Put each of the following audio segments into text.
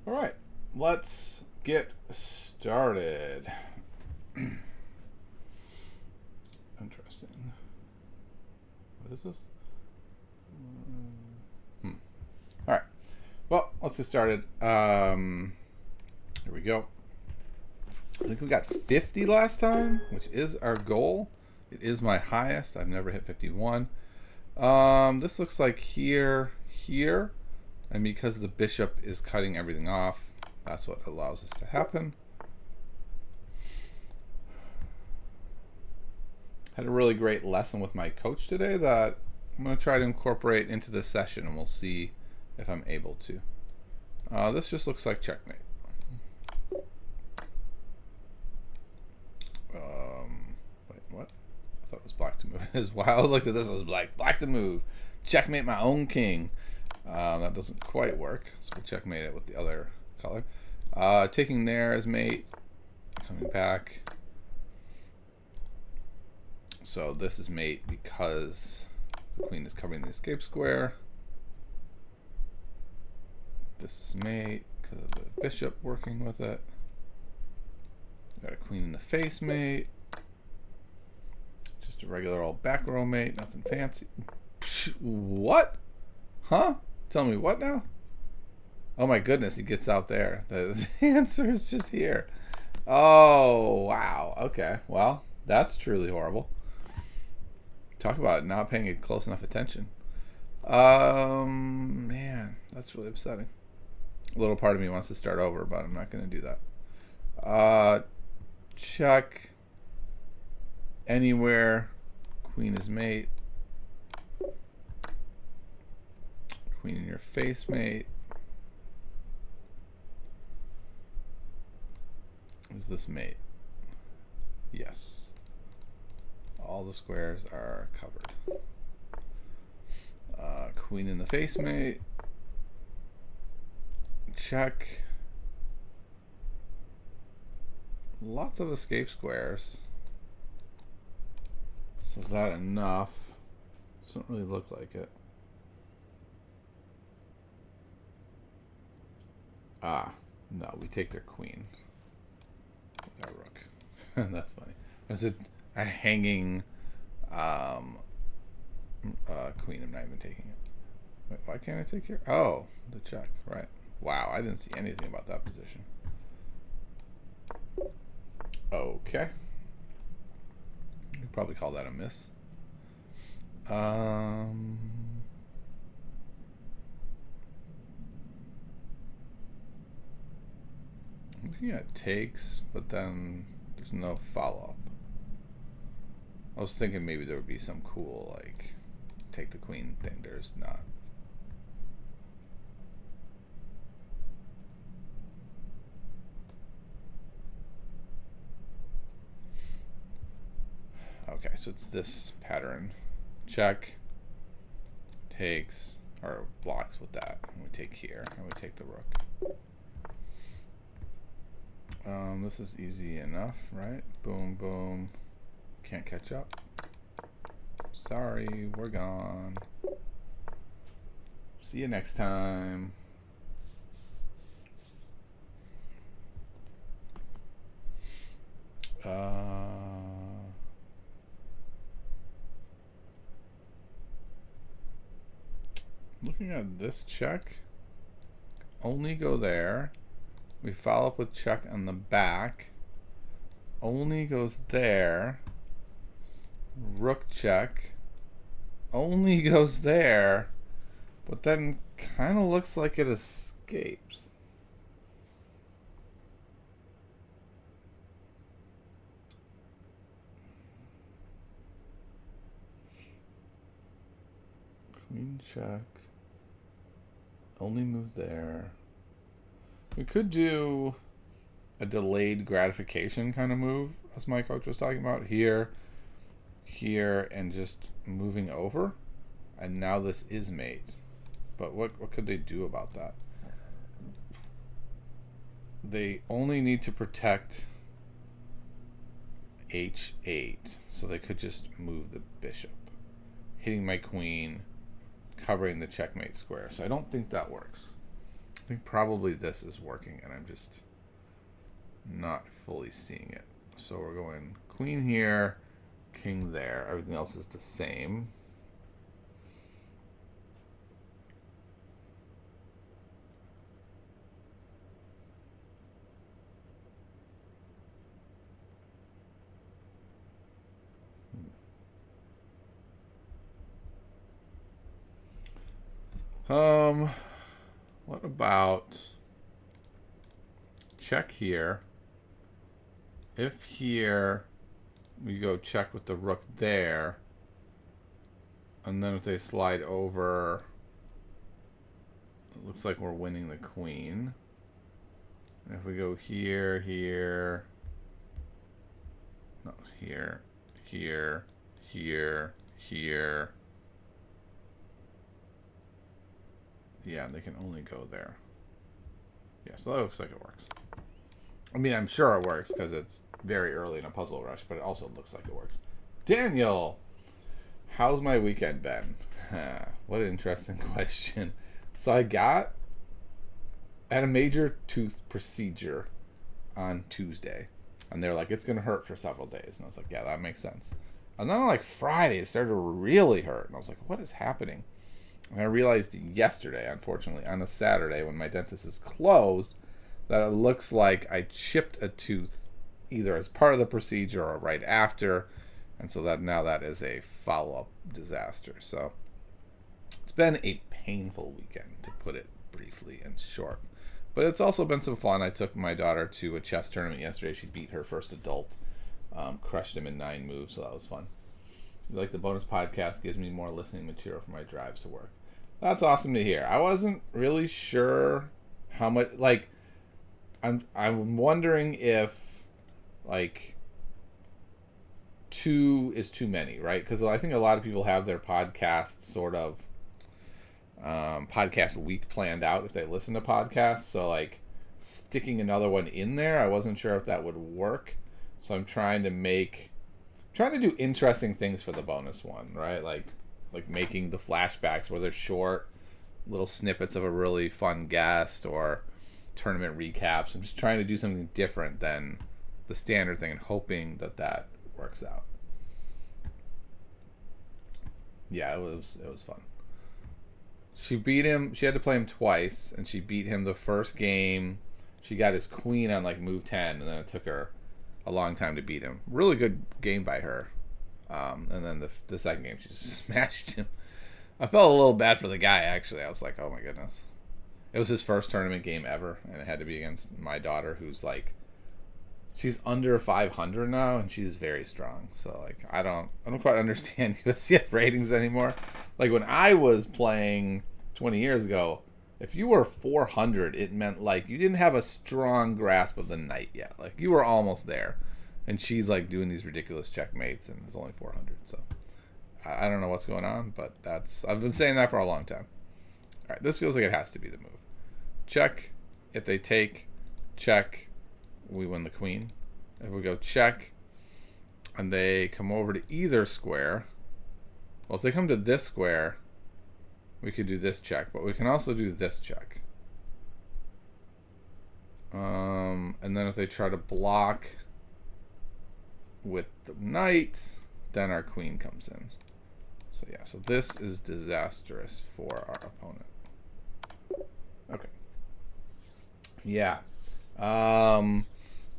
All right, let's get started. Interesting. What is this? All right. Well, let's get started. Here we go. I think we got 50 last time, which is our goal. It is my highest. I've never hit 51. This looks like here, and because the bishop is cutting everything off, that's what allows this to happen. Had a really great lesson with my coach today that I'm going to try to incorporate into this session, and we'll see if I'm able to. This just looks like checkmate. Wait, what? I thought it was black to move. As wow, I looked at this, I was like, black to move. Checkmate my own king. That doesn't quite work, so we'll checkmate it with the other color. Taking there as mate, coming back. So this is mate because the queen is covering the escape square. This is mate because of the bishop working with it. Got a queen in the face mate. Just a regular old back row mate, nothing fancy. What? Huh? Tell me what now? Oh my goodness, he gets out there. The answer is just here. Oh, wow. Okay, well, that's truly horrible. Talk about not paying it close enough attention. Man, that's really upsetting. A little part of me wants to start over, but I'm not going to do that. Check. Anywhere. Queen is mate. Queen in your face, mate. Is this mate? Yes. All the squares are covered. Queen in the face, mate. Check. Lots of escape squares. So is that enough? Doesn't really look like it. No, we take their queen. Our rook. That's funny. Is it a hanging queen? I'm not even taking it. Wait, why can't I take here? Oh, the check, right. Wow, I didn't see anything about that position. Okay. You'd probably call that a miss. Looking at takes, but then there's no follow-up. I was thinking maybe there would be some cool, like, take the queen thing. There's not. Okay, so it's this pattern. Check. Takes, or blocks with that. And we take here, and we take the rook. This is easy enough, right? Boom, boom. Can't catch up. Sorry, we're gone. See you next time. Looking at this check, only go there. We follow up with check on the back. Only goes there. Rook check. Only goes there. But then kind of looks like it escapes. Queen check. Only move there. We could do a delayed gratification kind of move, as my coach was talking about. Here, and just moving over. And now this is mate. But what could they do about that? They only need to protect h8. So they could just move the bishop. Hitting my queen, covering the checkmate square. So I don't think that works. I think probably this is working, and I'm just not fully seeing it. So we're going queen here, king there. Everything else is the same. What about check here? If here we go check with the rook there, and then if they slide over, it looks like we're winning the queen. And if we go here, here, no, here, here, here, here. Yeah, they can only go there. Yeah, so that looks like it works. I mean, I'm sure it works because it's very early in a puzzle rush, but it also looks like it works. Daniel, how's my weekend been? What an interesting question. So I had a major tooth procedure on Tuesday, and they're like, it's going to hurt for several days. And I was like, yeah, that makes sense. And then on like Friday, it started to really hurt. And I was like, what is happening? And I realized yesterday, unfortunately, on a Saturday when my dentist is closed, that it looks like I chipped a tooth either as part of the procedure or right after. And so that is a follow-up disaster. So it's been a painful weekend, to put it briefly and short. But it's also been some fun. I took my daughter to a chess tournament yesterday. She beat her first adult, crushed him in 9 moves, so that was fun. Like the bonus podcast gives me more listening material for my drives to work. That's awesome to hear. I wasn't really sure how much, like, I'm wondering if, like, 2 is too many, right? Because I think a lot of people have their podcast sort of podcast week planned out if they listen to podcasts. So, like, sticking another one in there, I wasn't sure if that would work. So I'm trying to do interesting things for the bonus one, right? Like making the flashbacks where they're short, little snippets of a really fun guest or tournament recaps. I'm just trying to do something different than the standard thing and hoping that works out. Yeah, it was fun. She beat him. She had to play him twice, and she beat him the first game. She got his queen on like move 10, and then it took her a long time to beat him. Really good game by her. And then the second game, she just smashed him. I felt a little bad for the guy, actually. I was like, oh my goodness. It was his first tournament game ever, and it had to be against my daughter, who's like, she's under 500 now, and she's very strong. So like, I don't quite understand USCF ratings anymore. Like when I was playing 20 years ago, if you were 400, it meant like you didn't have a strong grasp of the knight yet. Like you were almost there, and she's like doing these ridiculous checkmates, and it's only 400. So I don't know what's going on, but I've been saying that for a long time. All right, this feels like it has to be the move. Check. If they take, check, we win the queen. If we go check, and they come over to either square, well, if they come to this square, we could do this check, but we can also do this check. And then if they try to block with the knight, then our queen comes in. So yeah, so this is disastrous for our opponent. Okay. Yeah.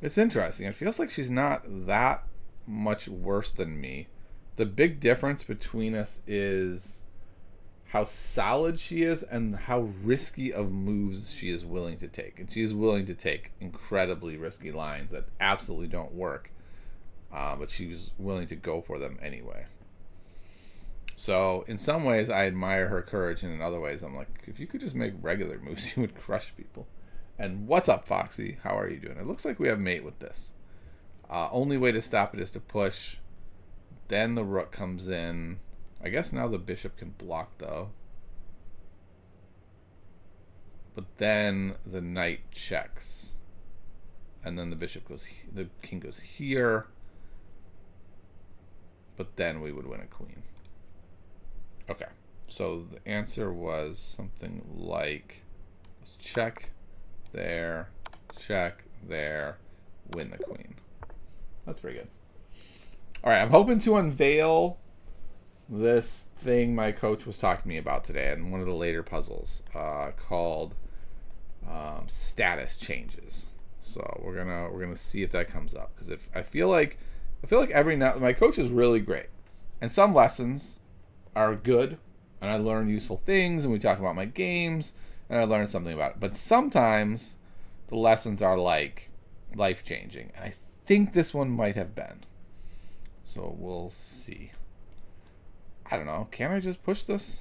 It's interesting. It feels like she's not that much worse than me. The big difference between us is how solid she is and how risky of moves she is willing to take. And she is willing to take incredibly risky lines that absolutely don't work. But she's willing to go for them anyway. So in some ways I admire her courage, and in other ways I'm like, if you could just make regular moves, you would crush people. And what's up, Foxy? How are you doing? It looks like we have mate with this. Only way to stop it is to push. Then the rook comes in. I guess now the bishop can block, though. But then the knight checks. And then the king goes here. But then we would win a queen. Okay. So the answer was something like Let's check there, check there, win the queen. That's pretty good. All right, I'm hoping to unveil this thing my coach was talking to me about today in one of the later puzzles called status changes. So we're gonna see if that comes up, because if I feel like every now my coach is really great, and some lessons are good, and I learn useful things, and we talk about my games, and I learn something about it. But sometimes the lessons are like life changing, and I think this one might have been. So we'll see. I don't know. Can I just push this?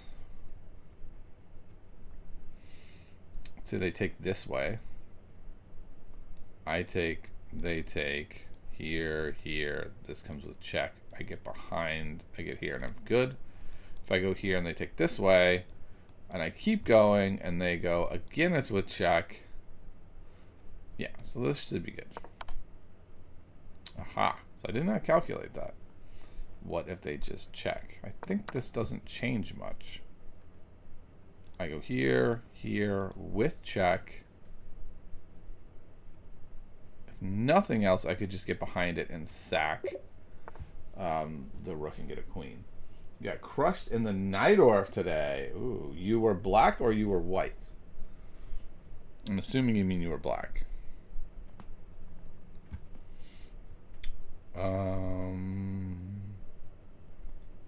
Let's say they take this way. I take, they take, here, here. This comes with check. I get behind, I get here, and I'm good. If I go here and they take this way, and I keep going, and they go again, it's with check. Yeah, so this should be good. Aha. So I did not calculate that. What if they just check? I think this doesn't change much. I go here, here, with check. If nothing else, I could just get behind it and sack the rook and get a queen. You got crushed in the Najdorf today. Ooh, you were black or you were white? I'm assuming you mean you were black.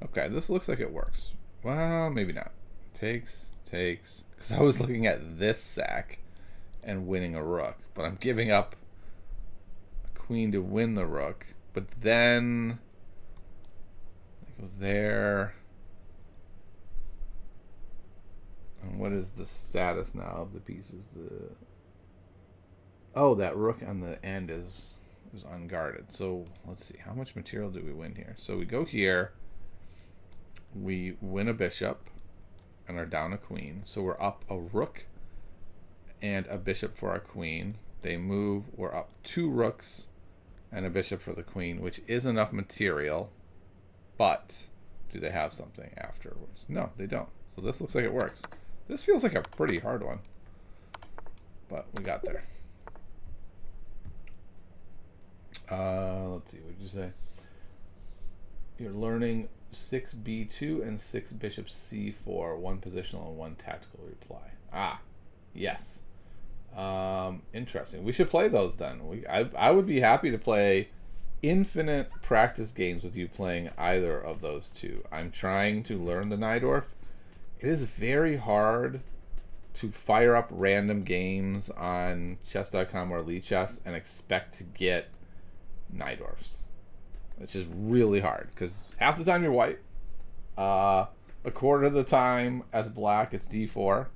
Okay, this looks like it works. Well, maybe not. Takes, because I was looking at this sack and winning a rook, but I'm giving up a queen to win the rook. But then it goes there. And what is the status now of the pieces? Oh, that rook on the end is unguarded. So let's see, how much material do we win here? So we go here, we win a bishop and are down a queen. So we're up a rook and a bishop for our queen. They move, we're up 2 rooks and a bishop for the queen, which is enough material. But do they have something afterwards? No, they don't. So this looks like it works. This feels like a pretty hard one, but we got there. Let's see, what did you say? You're learning 6b2 and 6 bishop c4, 1 positional and 1 tactical reply. Ah, yes. Interesting. We should play those then. I would be happy to play infinite practice games with you playing either of those two. I'm trying to learn the Najdorf. It is very hard to fire up random games on chess.com or Lichess and expect to get Najdorfs. It's just really hard because half the time you're white, a quarter of the time as black it's d4,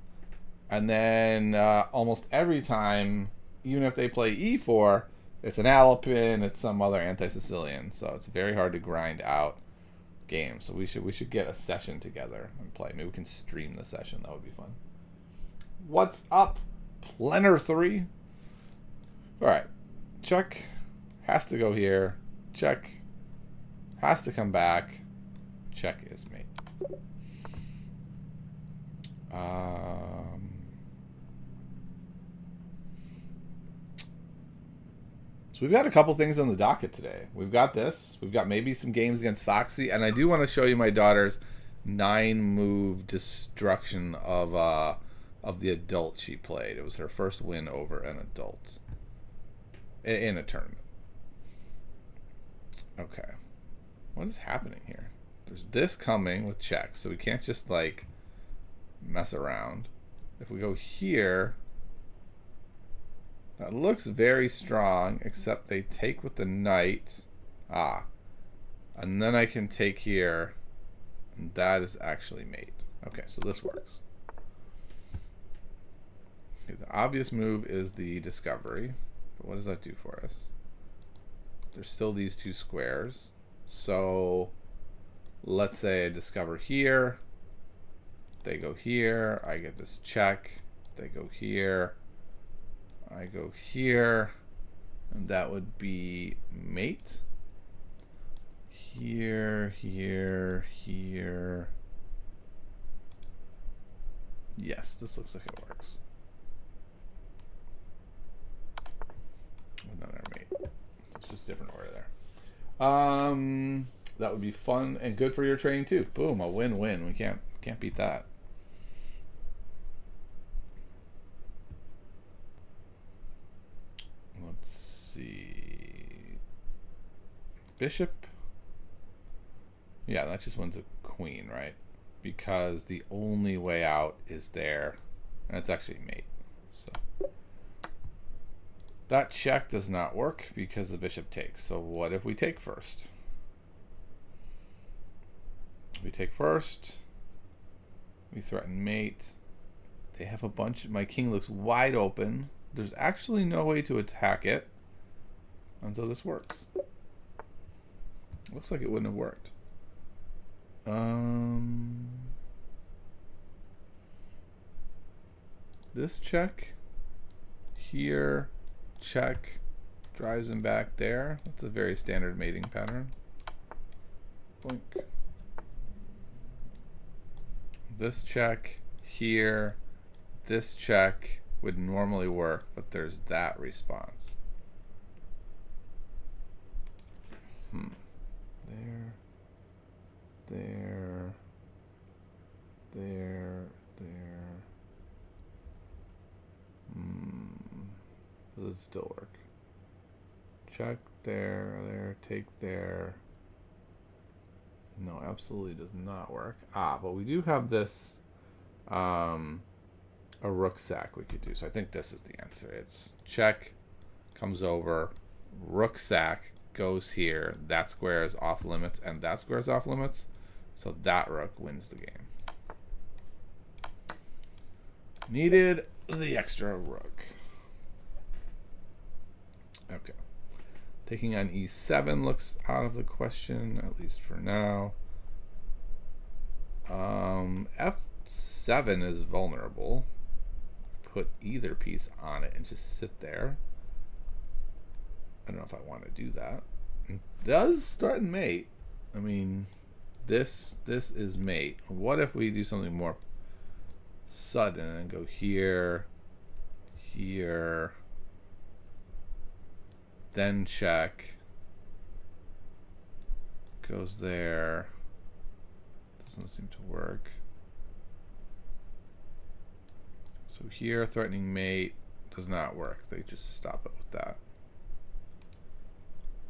and then almost every time, even if they play e4, it's an Alapin, it's some other anti-Sicilian. So it's very hard to grind out games. So we should get a session together and play. Maybe we can stream the session. That would be fun. What's up, Plenner 3? All right, check. Has to go here. Check. Has to come back. Check is mate. So we've got a couple things on the docket today. We've got this. We've got maybe some games against Foxy, and I do want to show you my daughter's 9-move destruction of the adult she played. It was her first win over an adult in a tournament. Okay. What is happening here? There's this coming with checks, so we can't just like mess around. If we go here, that looks very strong, except they take with the knight. Ah. And then I can take here, and that is actually mate. Okay, so this works. Okay, the obvious move is the discovery, but what does that do for us? There's still these 2 squares. So let's say I discover here. They go here. I get this check. They go here. I go here. And that would be mate. Here, here, here. Yes, this looks like it works. Another mate. It's just a different order there. That would be fun and good for your training too. Boom, a win-win. We can't beat that. Let's see. Bishop. Yeah, that just wins a queen, right? Because the only way out is there, and it's actually mate. So that check does not work because the bishop takes. So what if we take first? We take first. We threaten mate. They have a bunch. My king looks wide open. There's actually no way to attack it. And so this works. Looks like it wouldn't have worked. This check. Here. Check. Drives him back there. That's a very standard mating pattern. Boink. This check. Here. This check would normally work, but there's that response. There. There. There. There. Does it still work? Check there, there, take there. No, absolutely does not work. But we do have this a rook sack we could do. So I think this is the answer. It's check, comes over, rook sack, goes here, that square is off limits, and that square is off limits. So that rook wins the game. Needed the extra rook. Okay. Taking on e7 looks out of the question, at least for now. F7 is vulnerable. Put either piece on it and just sit there. I don't know if I want to do that. It does start in mate. I mean, this is mate. What if we do something more sudden and go here, here, then check, goes there, doesn't seem to work. So here, threatening mate does not work. They just stop it with that.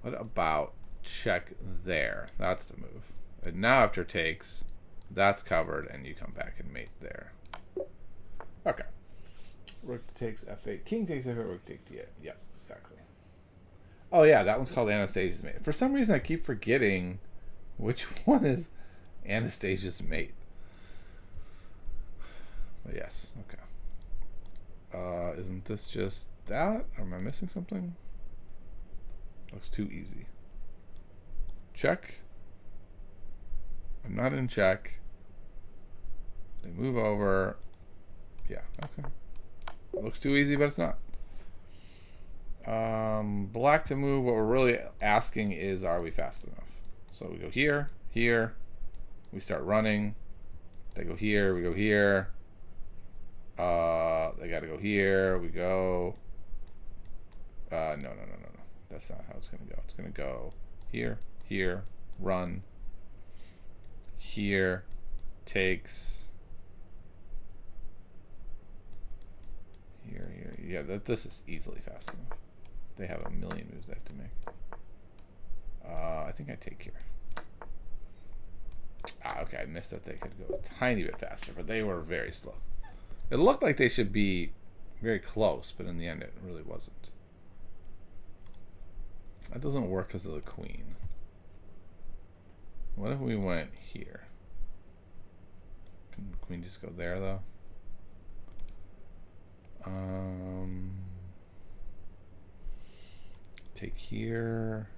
What about check there? That's the move. And now after takes, that's covered, and you come back and mate there. Okay. Rook takes f8, king takes f8, rook takes d8. Yep, exactly. Oh yeah, that one's called Anastasia's mate. For some reason, I keep forgetting which one is Anastasia's mate. But yes, okay. Isn't this just that? Or am I missing something? Looks too easy. Check. I'm not in check. They move over. Yeah, okay. Looks too easy, but it's not. Black to move, what we're really asking is, are we fast enough? So we go here, here. We start running. They go here, we go here. They got to go here. We go. No. That's not how it's going to go. It's going to go here, here, run. Here, takes. Here. Yeah, this is easily fast enough. They have a million moves they have to make. I think I take here. Okay, I missed that they could go a tiny bit faster, but they were very slow. It looked like they should be very close, but in the end it really wasn't. That doesn't work because of the queen. What if we went here? Can the queen just go there, though? Take here.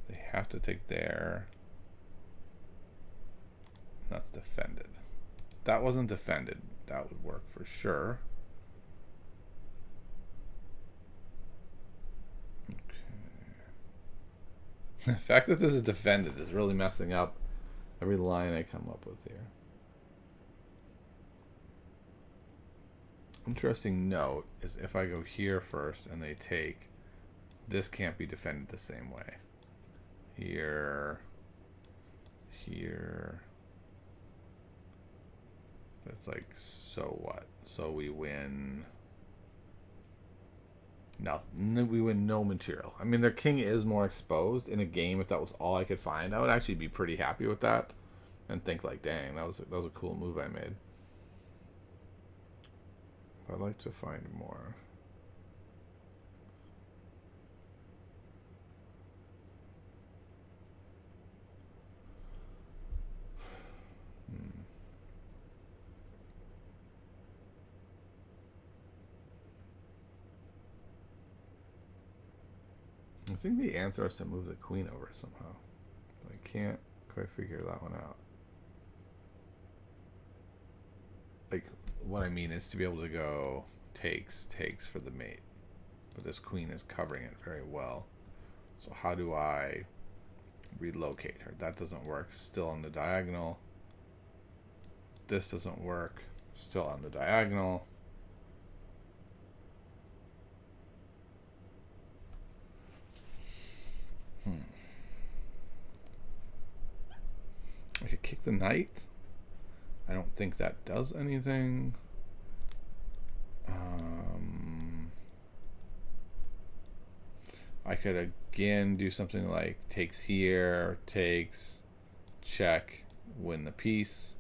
They have to take there. That's defended. That wasn't defended. That would work for sure. Okay. The fact that this is defended is really messing up every line I come up with here. interesting note is if I go here first and they take, this can't be defended the same way. Here, here. It's like, so what? So we win. No, we win no material. I mean, their king is more exposed in a game. If that was all I could find, I would actually be pretty happy with that, and think like, dang, that was a cool move I made. I'd like to find more. I think the answer is to move the queen over somehow. But I can't quite figure that one out. Like, what I mean is to be able to go takes for the mate. But this queen is covering it very well. So how do I relocate her? That doesn't work. Still on the diagonal. This doesn't work. Still on the diagonal. I could kick the knight. I don't think that does anything. I could again do something like takes here, takes, check, win the piece.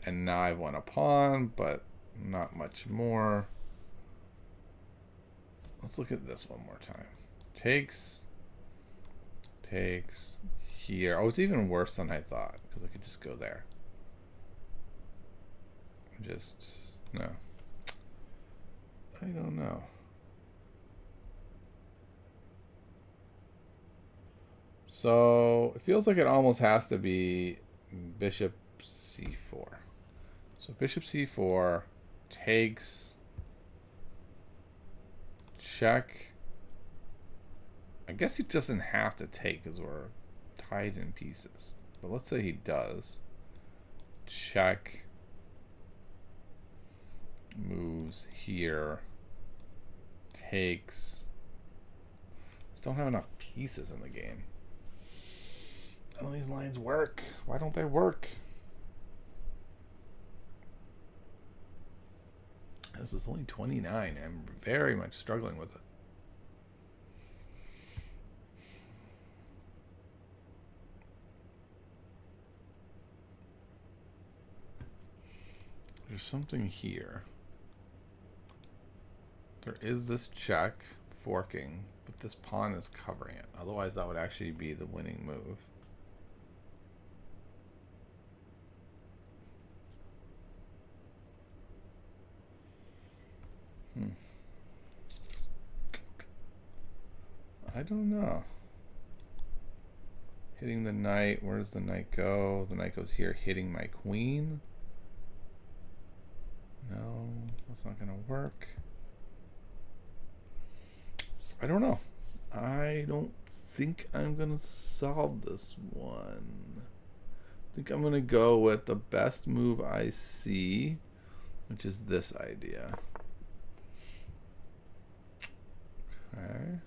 And now I've won a pawn, but not much more. Let's look at this one more time. Takes here. Oh, it's even worse than I thought, because I could just go there. No. I don't know. So it feels like it almost has to be bishop c4. So bishop c4 takes, check. I guess he doesn't have to take because we're tied in pieces. But let's say he does. Check. Moves here. Takes. Just don't have enough pieces in the game. None of these lines work. Why don't they work? This is only 29. I'm very much struggling with it. There's something here. There is this check forking, but this pawn is covering it. Otherwise, that would actually be the winning move. I don't know. Hitting the knight. Where does the knight go? The knight goes here, hitting my queen. No, that's not going to work. I don't know. I don't think I'm going to solve this one. I think I'm going to go with the best move I see, which is this idea. Okay.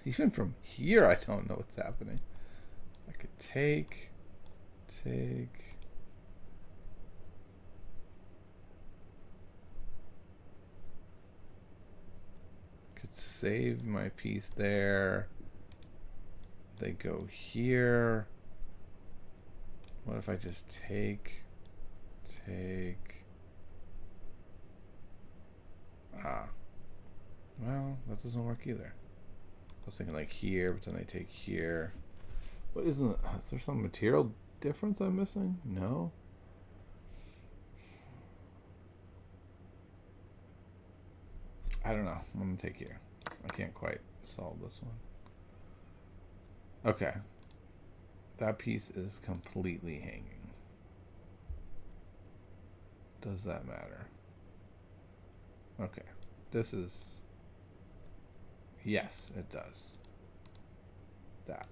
Even from here, I don't know what's happening. I could take. Could save my piece there. They go here. What if I just take? Well, that doesn't work either. I was thinking like here, but then I take here. What is there some material difference I'm missing? No. I don't know. I'm gonna take here. I can't quite solve this one. Okay. That piece is completely hanging. Does that matter? Okay. This is... Yes, it does. That.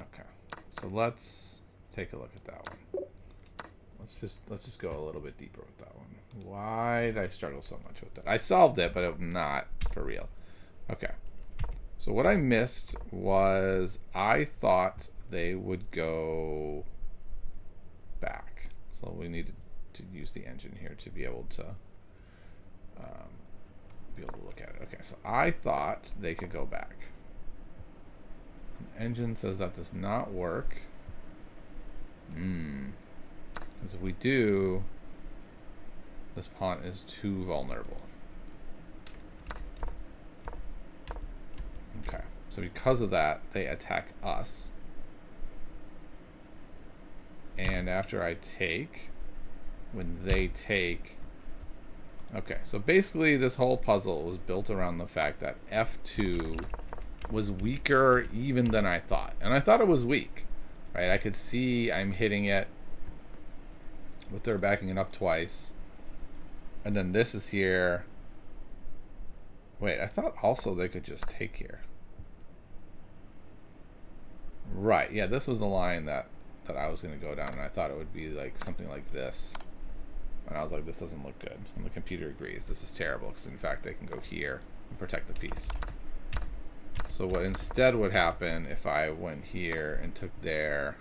Okay. So let's take a look at that one. Let's just go a little bit deeper with that one. Why did I struggle so much with that? I solved it, but it, not for real. Okay. So what I missed was I thought they would go back. So we needed to use the engine here to be able to look at it. Okay, so I thought they could go back. The engine says that does not work. Because if we do, this pawn is too vulnerable. Okay, so because of that, they attack us. And after I take, when they take... Okay, so basically this whole puzzle was built around the fact that F2 was weaker even than I thought. And I thought it was weak, right? I could see I'm hitting it, but they're backing it up twice. And then this is here. Wait, I thought also they could just take here. Right, yeah, this was the line that I was going to go down, and I thought it would be like something like this. And I was like, this doesn't look good. And the computer agrees. This is terrible, because in fact they can go here and protect the piece. So what instead would happen if I went here and took there,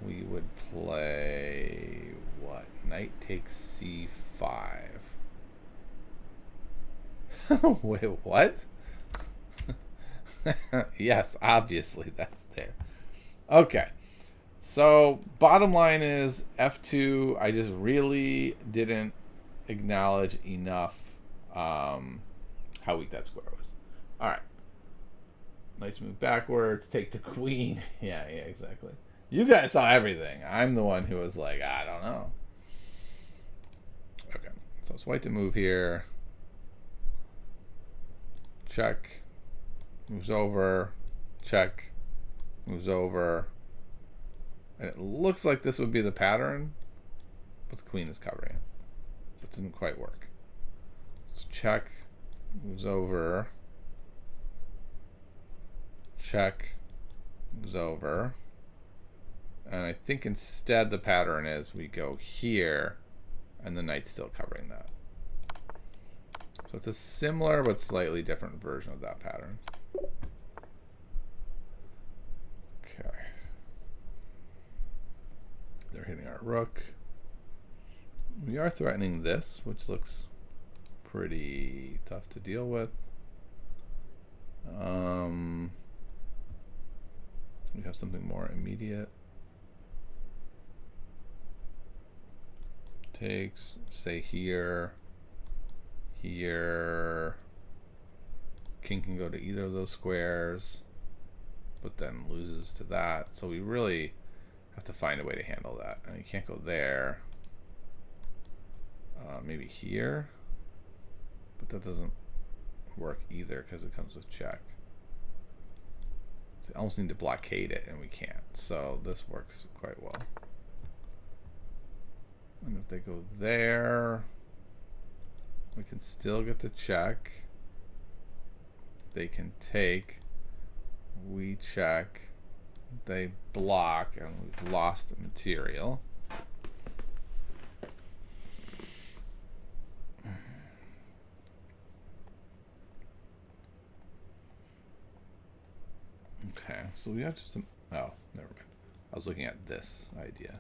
we would play what? Knight takes c5. Wait, what? Yes, obviously that's there. Okay. So bottom line is F2, I just really didn't acknowledge enough how weak that square was. All right. Nice move backwards. Take the queen. Yeah, exactly. You guys saw everything. I'm the one who was like, I don't know. Okay. So it's white to move here. Check. Moves over. Check. Moves over. And it looks like this would be the pattern, but the queen is covering it. So it didn't quite work. So check. Moves over. Check. Moves over. And I think instead the pattern is we go here, and the knight's still covering that. So it's a similar but slightly different version of that pattern. Okay. They're hitting our rook. We are threatening this, which looks pretty tough to deal with. We have something more immediate. Takes, say here, here. King can go to either of those squares, but then loses to that. So we really have to find a way to handle that. And you can't go there. Maybe here, but that doesn't work either because it comes with check. So you almost need to blockade it, and we can't. So this works quite well. And if they go there, we can still get the check. They can take. We check. They block, and we've lost the material. Okay, so we have some... Oh, never mind. I was looking at this idea.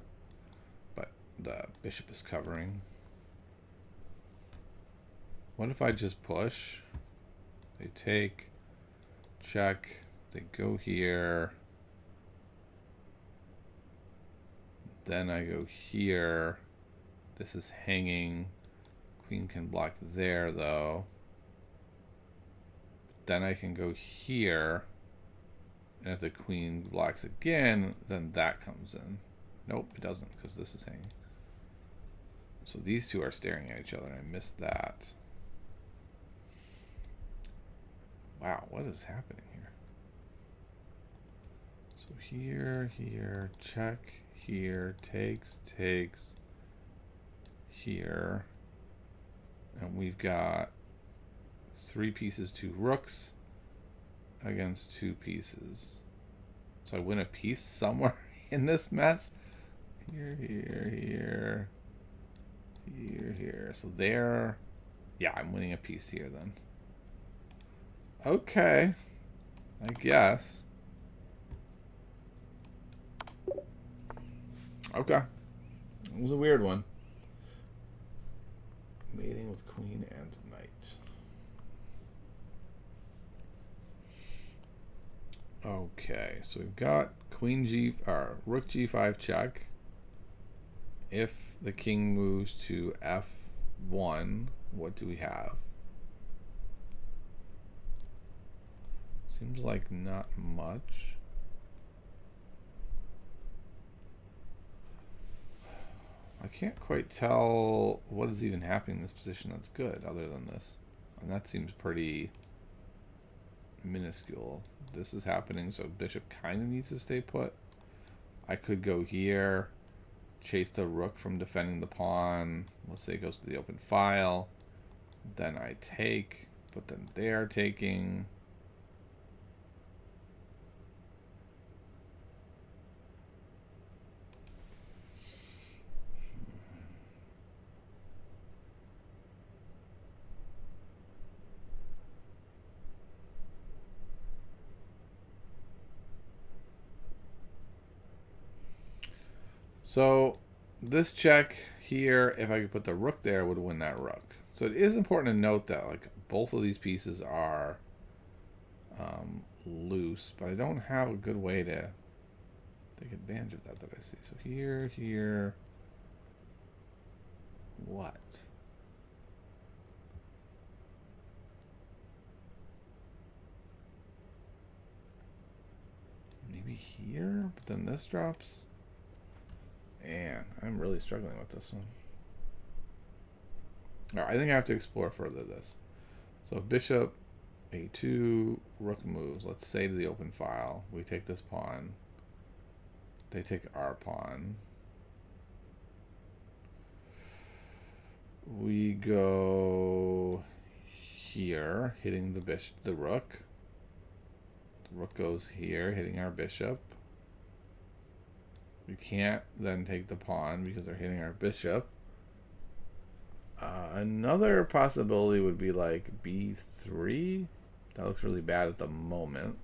But the bishop is covering. What if I just push? They take, check, they go here. Then I go here. This is hanging. Queen can block there, though. Then I can go here. And if the queen blocks again, then that comes in. Nope, it doesn't, because this is hanging. So these two are staring at each other, and I missed that. Wow, what is happening here? So here, here, check, here, takes, here. And we've got 3 pieces, 2 rooks against 2 pieces. So I win a piece somewhere in this mess. Here, here, here, here, here. So there. Yeah, I'm winning a piece here then. Okay. I guess. Okay. It was a weird one. Mating with queen and knight. Okay, so we've got queen G or rook G5 check. If the king moves to F1, what do we have? Seems like not much. I can't quite tell what is even happening in this position that's good other than this. And that seems pretty minuscule. This is happening, so bishop kind of needs to stay put. I could go here, chase the rook from defending the pawn. Let's say it goes to the open file. Then I take, but then they're taking. So this check here, if I could put the rook there, would win that rook. So it is important to note that like both of these pieces are loose, but I don't have a good way to take advantage of that I see. So here, here, what? Maybe here, but then this drops. Man, I'm really struggling with this one. All right, I think I have to explore further this. So bishop a2, rook moves. Let's say to the open file, we take this pawn. They take our pawn. We go here, hitting the rook. The rook goes here, hitting our bishop. We can't then take the pawn because they're hitting our bishop. Another possibility would be like b3. That looks really bad at the moment.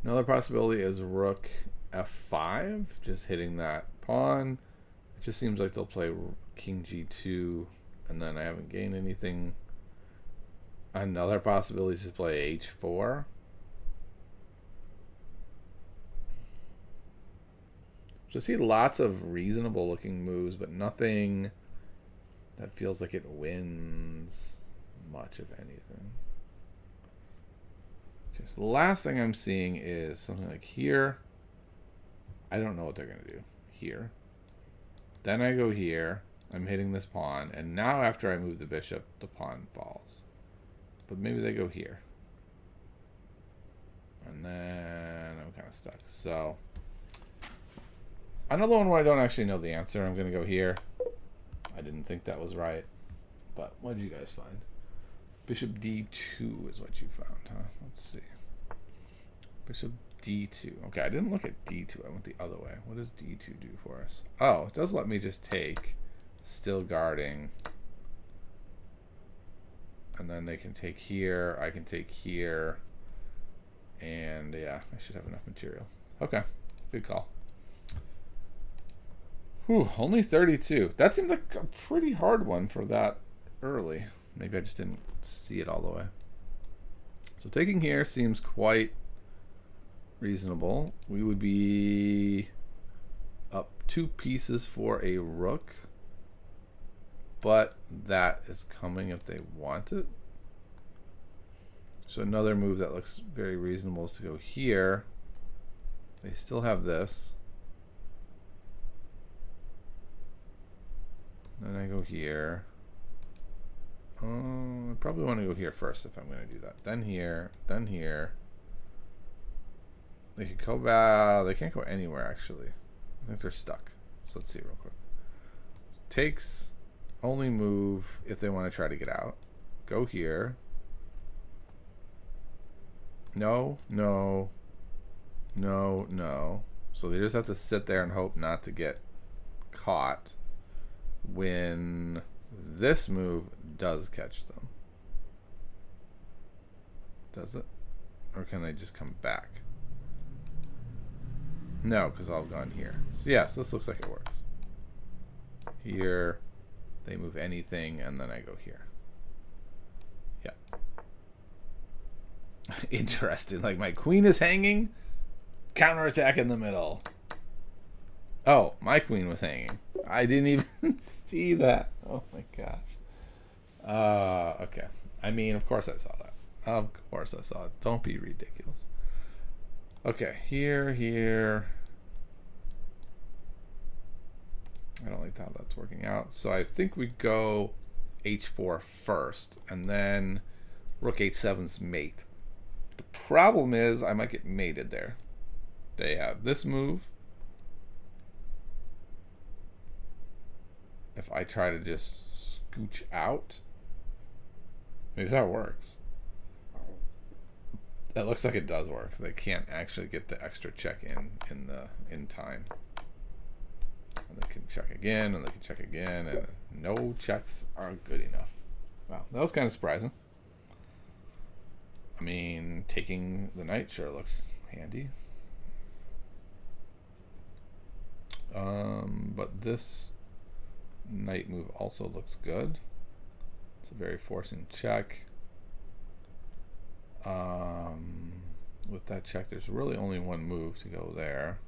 Another possibility is rook f5, just hitting that pawn. It just seems like they'll play king g2, and then I haven't gained anything. Another possibility is to play h4. So I see lots of reasonable looking moves, but nothing that feels like it wins much of anything. Okay, so the last thing I'm seeing is something like here. I don't know what they're going to do here. Then I go here. I'm hitting this pawn. And now after I move the bishop, the pawn falls. But maybe they go here. And then I'm kind of stuck. So another one where I don't actually know the answer. I'm going to go here. I didn't think that was right. But what did you guys find? Bishop d2 is what you found, huh? Let's see. Bishop d2. Okay, I didn't look at d2. I went the other way. What does d2 do for us? Oh, it does let me just take. Still guarding. And then they can take here. I can take here. And yeah, I should have enough material. Okay, good call. Whew, only 32. That seemed like a pretty hard one for that early. Maybe I just didn't see it all the way. So taking here seems quite reasonable. We would be up 2 pieces for a rook, but that is coming if they want it. So another move that looks very reasonable is to go here. They still have this. Then I go here. I probably want to go here first if I'm going to do that. Then here, then here. They could go back. They can't go anywhere actually. I think they're stuck. So let's see real quick. Takes, only move if they want to try to get out. Go here. No, no, no, no. So they just have to sit there and hope not to get caught when this move does catch them. Does it? Or can they just come back? No, because I've gone here. So yes, this looks like it works. Here, they move anything, and then I go here. Yeah. Interesting. Like, my queen is hanging. Counterattack in the middle. Oh, my queen was hanging. I didn't even see that. Oh my gosh. Okay. I mean, of course I saw that. Of course I saw it. Don't be ridiculous. Okay, here. I don't like how that's working out. So I think we go h4 first, and then rook h7's mate. The problem is I might get mated there. They have this move. If I try to just scooch out, maybe that works. That looks like it does work. They can't actually get the extra check in time. And they can check again, and they can check again, and no checks are good enough. Wow, that was kind of surprising. I mean, taking the knight sure looks handy. But this knight move also looks good. It's a very forcing check. With that check, there's really only one move to go there.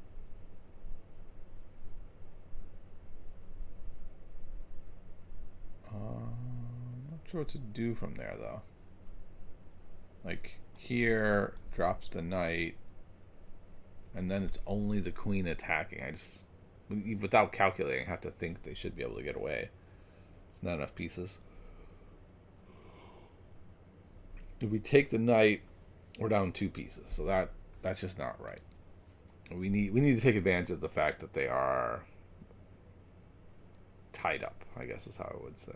I'm not sure what to do from there, though. Like, here drops the knight, and then it's only the queen attacking. I just, without calculating, I have to think they should be able to get away. It's not enough pieces. If we take the knight, we're down 2 pieces, so that's just not right. We need to take advantage of the fact that they are tied up, I guess is how I would say.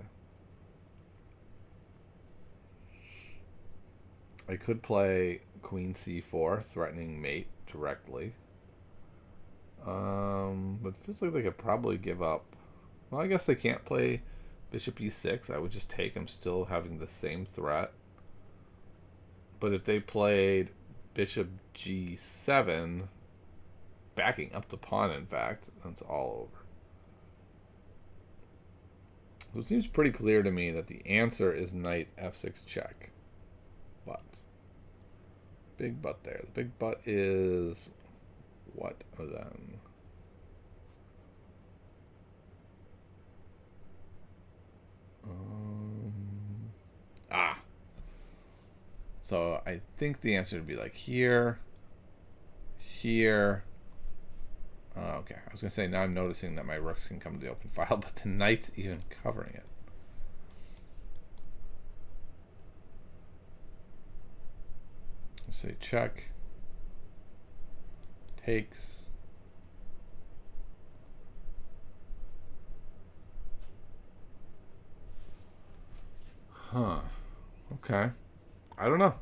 I could play queen c4, threatening mate directly. But it feels like they could probably give up. Well, I guess they can't play bishop e6. I would just take them, still having the same threat. But if they played bishop g7, backing up the pawn, in fact, that's all over. So it seems pretty clear to me that the answer is knight f6 check. But. Big but there. The big but is what then? So I think the answer would be like here, here. Okay, I was gonna say now I'm noticing that my rooks can come to the open file, but the knight's even covering it. Let's say check. Takes. Huh. Okay. I don't know.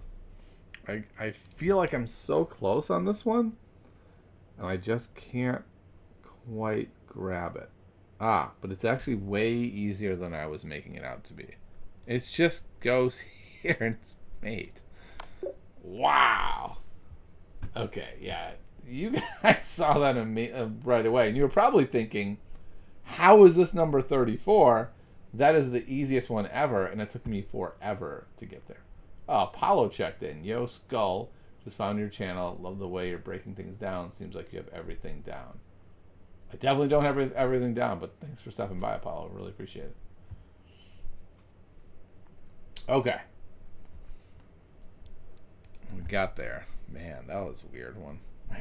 I feel like I'm so close on this one, and I just can't quite grab it. But it's actually way easier than I was making it out to be. It just goes here and it's mate. Wow. Okay, yeah. You guys saw that right away, and you were probably thinking, how is this number 34? That is the easiest one ever, and it took me forever to get there. Oh, Apollo checked in. Yo, Skull, just found your channel. Love the way you're breaking things down. Seems like you have everything down. I definitely don't have everything down, but thanks for stopping by, Apollo. Really appreciate it. Okay. We got there. Man, that was a weird one.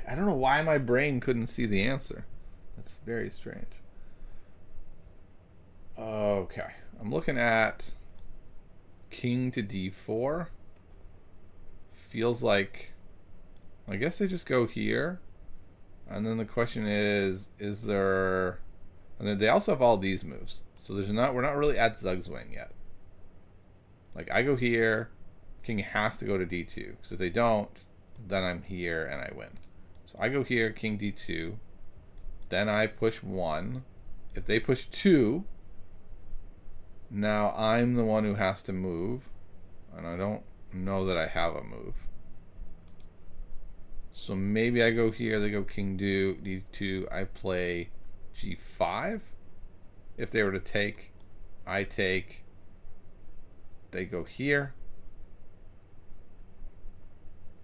I don't know why my brain couldn't see the answer. That's very strange. Okay. I'm looking at king to d4. Feels like, I guess they just go here. And then the question is there... And then they also have all these moves. So we're not really at Zugzwang yet. Like, I go here, king has to go to d2. Because if they don't, then I'm here and I win. So I go here, king d2. Then I push 1. If they push 2, now I'm the one who has to move. And I don't know that I have a move. So maybe I go here, they go king d2, I play g5. If they were to take, I take, they go here.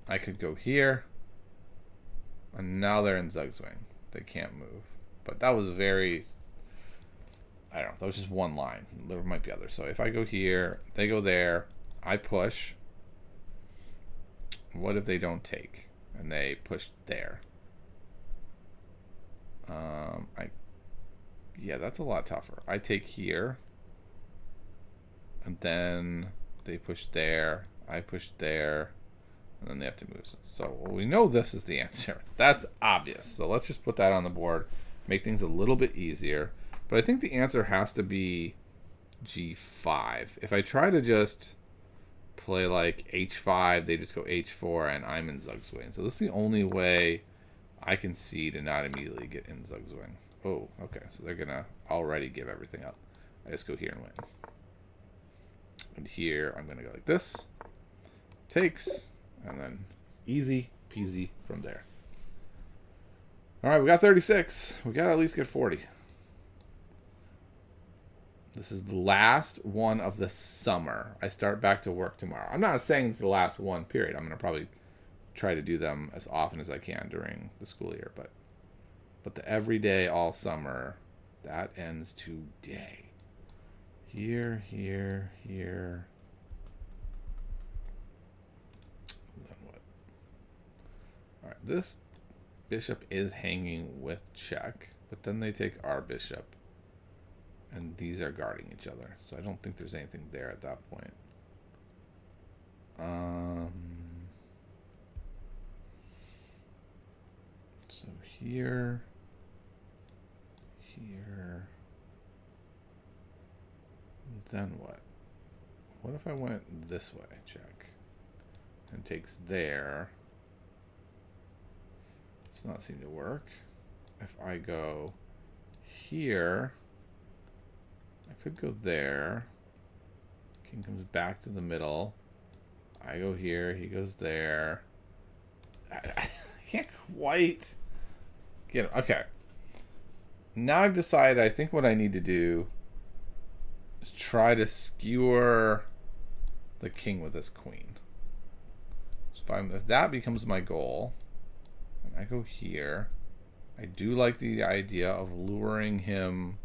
I could go here. And now they're in Zugzwang. They can't move. But that was very... I don't know. That was just one line. There might be others. So if I go here, they go there. I push. What if they don't take? And they push there. Yeah, that's a lot tougher. I take here. And then they push there. I push there. And then they have to move. So well, we know this is the answer. That's obvious. So let's just put that on the board. Make things a little bit easier. But I think the answer has to be g5. If I try to just play like h5, they just go h4, and I'm in Zugzwang. So this is the only way I can see to not immediately get in Zugzwang. Oh, okay. So they're going to already give everything up. I just go here and win. And here I'm going to go like this. Takes. And then easy peasy from there. All right, we got 36. We got to at least get 40. This is the last one of the summer. I start back to work tomorrow. I'm not saying it's the last one, period. I'm going to probably try to do them as often as I can during the school year. But the everyday all summer, that ends today. Here, here, here. Then what? All right, this bishop is hanging with check, but then they take our bishop. And these are guarding each other. So I don't think there's anything there at that point. So here, here, then what? What if I went this way? Check. And takes there. Does not seem to work. If I go here, I could go there. King comes back to the middle. I go here. He goes there. I can't quite get him. Okay. Now I've decided I think what I need to do is try to skewer the king with this queen. So if that becomes my goal, and I go here, I do like the idea of luring him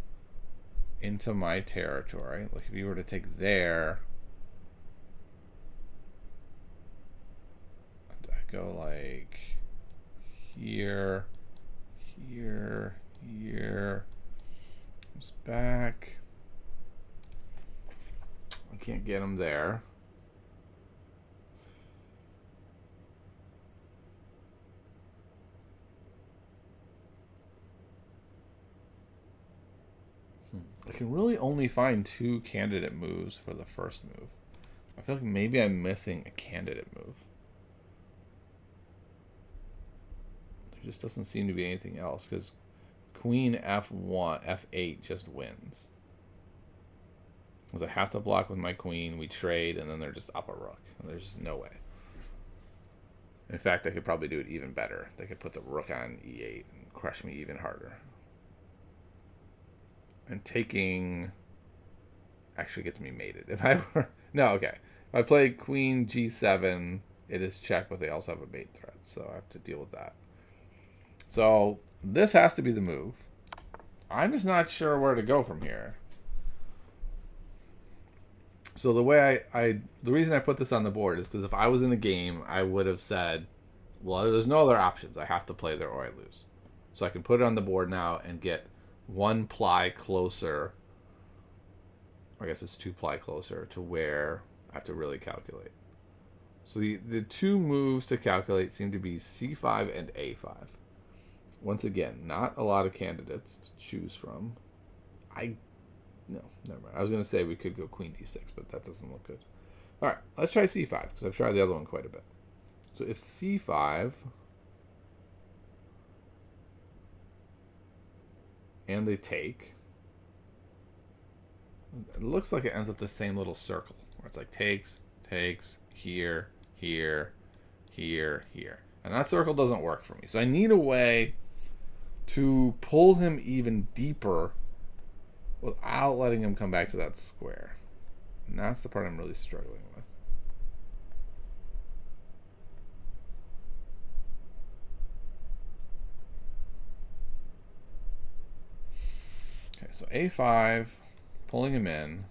into my territory. Like if you were to take there, and I go like here, here, here, comes back. I can't get him there. I can really only find 2 candidate moves for the first move. I feel like maybe I'm missing a candidate move. There just doesn't seem to be anything else, because queen f1, f8 just wins. Because I have to block with my queen, we trade, and then they're just up a rook. And there's just no way. In fact, I could probably do it even better. They could put the rook on e8 and crush me even harder. And taking actually gets me mated. If I were... No, okay. If I play queen g7, it is check, but they also have a mate threat. So I have to deal with that. So this has to be the move. I'm just not sure where to go from here. So the way the reason I put this on the board is because if I was in a game, I would have said, well, there's no other options. I have to play there or I lose. So I can put it on the board now and get 1 ply closer, or I guess it's 2 ply closer to where I have to really calculate. So the 2 moves to calculate seem to be c5 and a5. Once again, not a lot of candidates to choose from. No, never mind. I was going to say we could go queen d6, but that doesn't look good. All right, let's try c5, because I've tried the other one quite a bit. So if c5, and they take, it looks like it ends up the same little circle, where it's like takes, here, here, here, here. And that circle doesn't work for me. So I need a way to pull him even deeper without letting him come back to that square. And that's the part I'm really struggling with. Okay, so a5, pulling him in.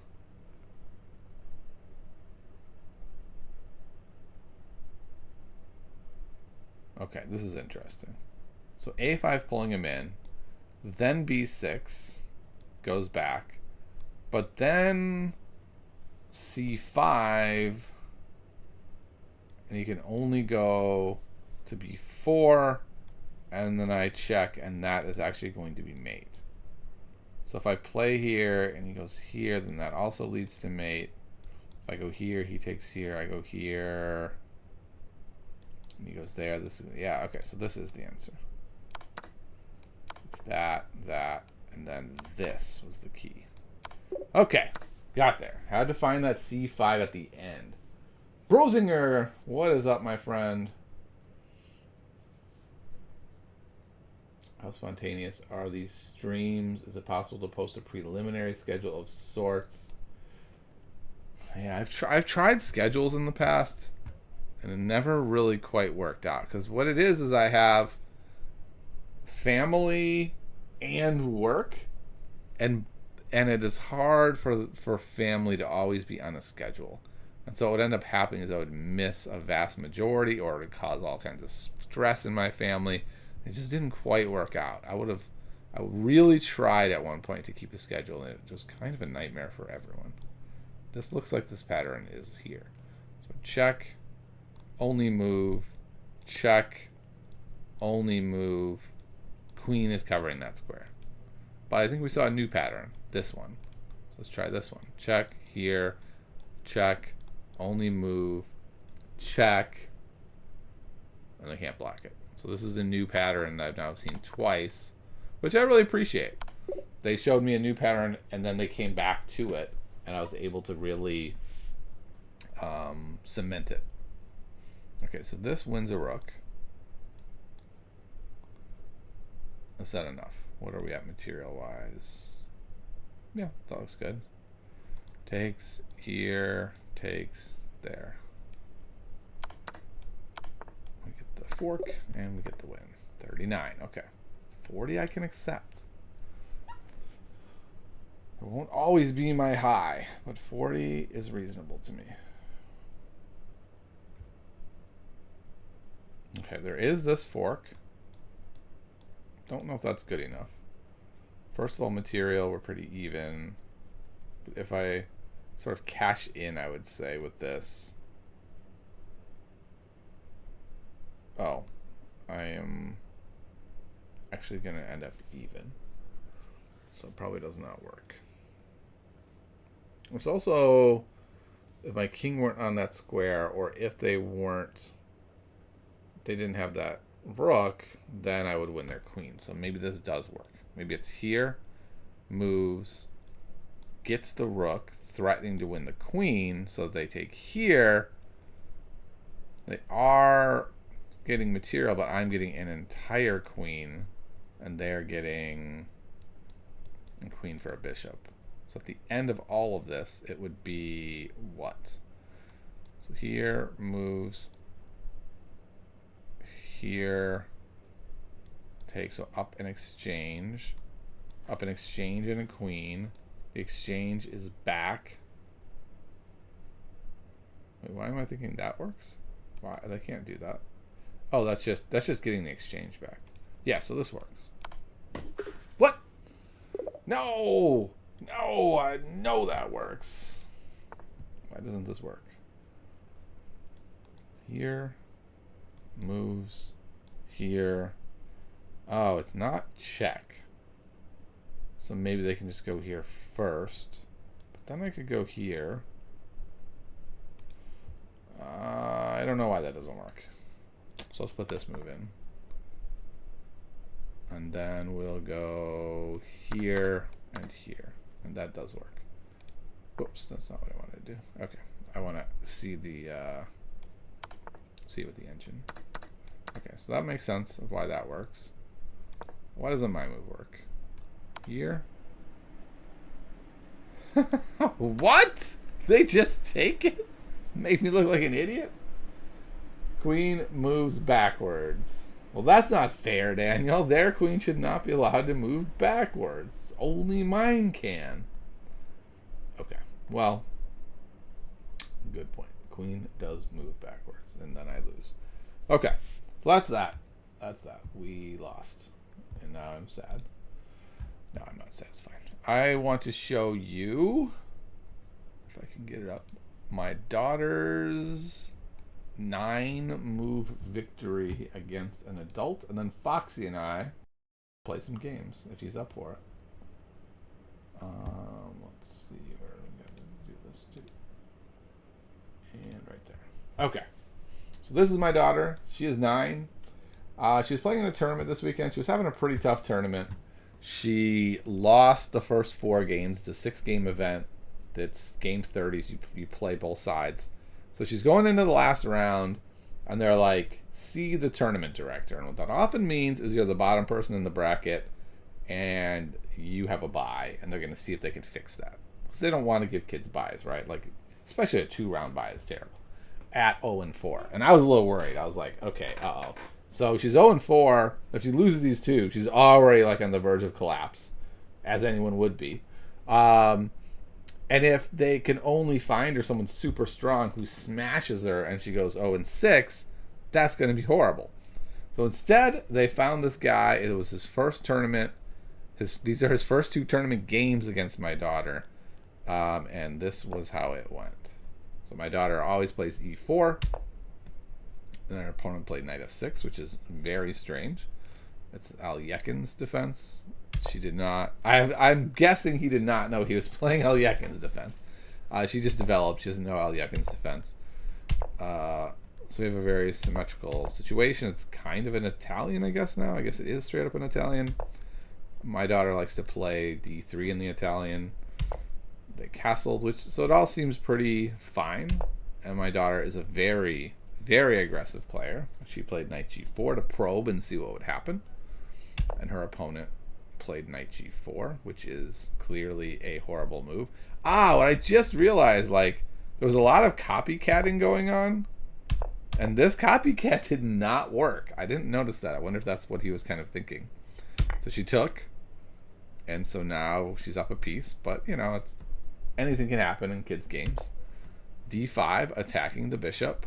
Okay, this is interesting. So a5 pulling him in, then b6 goes back, but then c5, and he can only go to b4, and then I check, and that is actually going to be mate. So if I play here and he goes here, then that also leads to mate. If I go here, he takes here, I go here, and he goes there. This is, yeah, okay, so this is the answer. It's that, and then this was the key. Okay, got there. Had to find that c5 at the end. Brosinger, what is up, my friend? How spontaneous are these streams? Is it possible to post a preliminary schedule of sorts? Yeah, I've tried schedules in the past, and it never really quite worked out. Because what it is I have family and work, and it is hard for family to always be on a schedule. And so what would end up happening is I would miss a vast majority, or it would cause all kinds of stress in my family. It just didn't quite work out. I really tried at one point to keep a schedule, and it was kind of a nightmare for everyone. This looks like this pattern is here. So check, only move, check, only move. Queen is covering that square. But I think we saw a new pattern, this one. So let's try this one. Check, here, check, only move, check, and I can't block it. So this is a new pattern that I've now seen twice, which I really appreciate. They showed me a new pattern, and then they came back to it, and I was able to really cement it. Okay, so this wins a rook. Is that enough? What are we at material-wise? Yeah, that looks good. Takes here, takes there. We get the fork, and we get the win. 39, okay. 40 I can accept. It won't always be my high, but 40 is reasonable to me. Okay, there is this fork. Don't know if that's good enough. First of all, material, we're pretty even. But if I sort of cash in, I would say, with this. Oh, I am actually going to end up even. So it probably does not work. It's also, if my king weren't on that square, or if they didn't have that rook, then I would win their queen. So maybe this does work. Maybe it's here, moves, gets the rook, threatening to win the queen. So if they take here, they are getting material, but I'm getting an entire queen, and they're getting a queen for a bishop. So at the end of all of this, it would be what? So here moves, here take, so up an exchange and a queen. The exchange is back. Wait, why am I thinking that works? Why they can't do that? Oh, that's just getting the exchange back. Yeah, so this works. What? No, I know that works. Why doesn't this work? Here moves, here. Oh, it's not check. So maybe they can just go here first. But then I could go here. I don't know why that doesn't work. So let's put this move in. And then we'll go here and here. And that does work. Whoops, that's not what I wanted to do. Okay, I want to see the see with the engine. Okay, so that makes sense of why that works. Why doesn't my move work? Here. What? They just take it? Make me look like an idiot? Queen moves backwards. Well, that's not fair, Daniel. Their queen should not be allowed to move backwards. Only mine can. Okay, well, good point. Queen does move backwards, and then I lose. Okay, so that's that. That's that. We lost. And now I'm sad. No, I'm not sad. It's fine. I want to show you, if I can get it up, my daughter's 9-move victory against an adult, and then Foxy and I play some games if he's up for it. Let's see where we're going to do this too. And right there. Okay. So this is my daughter. She is 9. She was playing in a tournament this weekend. She was having a pretty tough tournament. She lost the first 4 games. It's a 6-game event. That's game 30s. You play both sides. So she's going into the last round, and they're like, see the tournament director. And what that often means is you're the bottom person in the bracket, and you have a bye, and they're going to see if they can fix that. Because they don't want to give kids byes, right? Like, especially a 2-round bye is terrible. At 0-4. And I was a little worried. I was like, okay, uh-oh. So she's 0-4. If she loses these 2, she's already like on the verge of collapse, as anyone would be. And if they can only find her someone super strong who smashes her and she goes 0-6, that's going to be horrible. So instead, they found this guy. It was his first tournament. These are his first 2 tournament games against my daughter. And this was how it went. So my daughter always plays e4. And her opponent played knight f6, which is very strange. It's Alyekin's defense. She did not. I'm guessing he did not know he was playing Alyekin's defense. She just developed. She doesn't know Alyekin's defense. So we have a very symmetrical situation. It's kind of an Italian, I guess, now. I guess it is straight up an Italian. My daughter likes to play d3 in the Italian. They castled, so it all seems pretty fine. And my daughter is a very, very aggressive player. She played knight g4 to probe and see what would happen. And her opponent played knight g4, which is clearly a horrible move. What I just realized, like, there was a lot of copycatting going on, and this copycat did not work. I didn't notice that. I wonder if that's what he was kind of thinking. So she took, and so now she's up a piece, but, you know, it's anything can happen in kids' games. d5, attacking the bishop.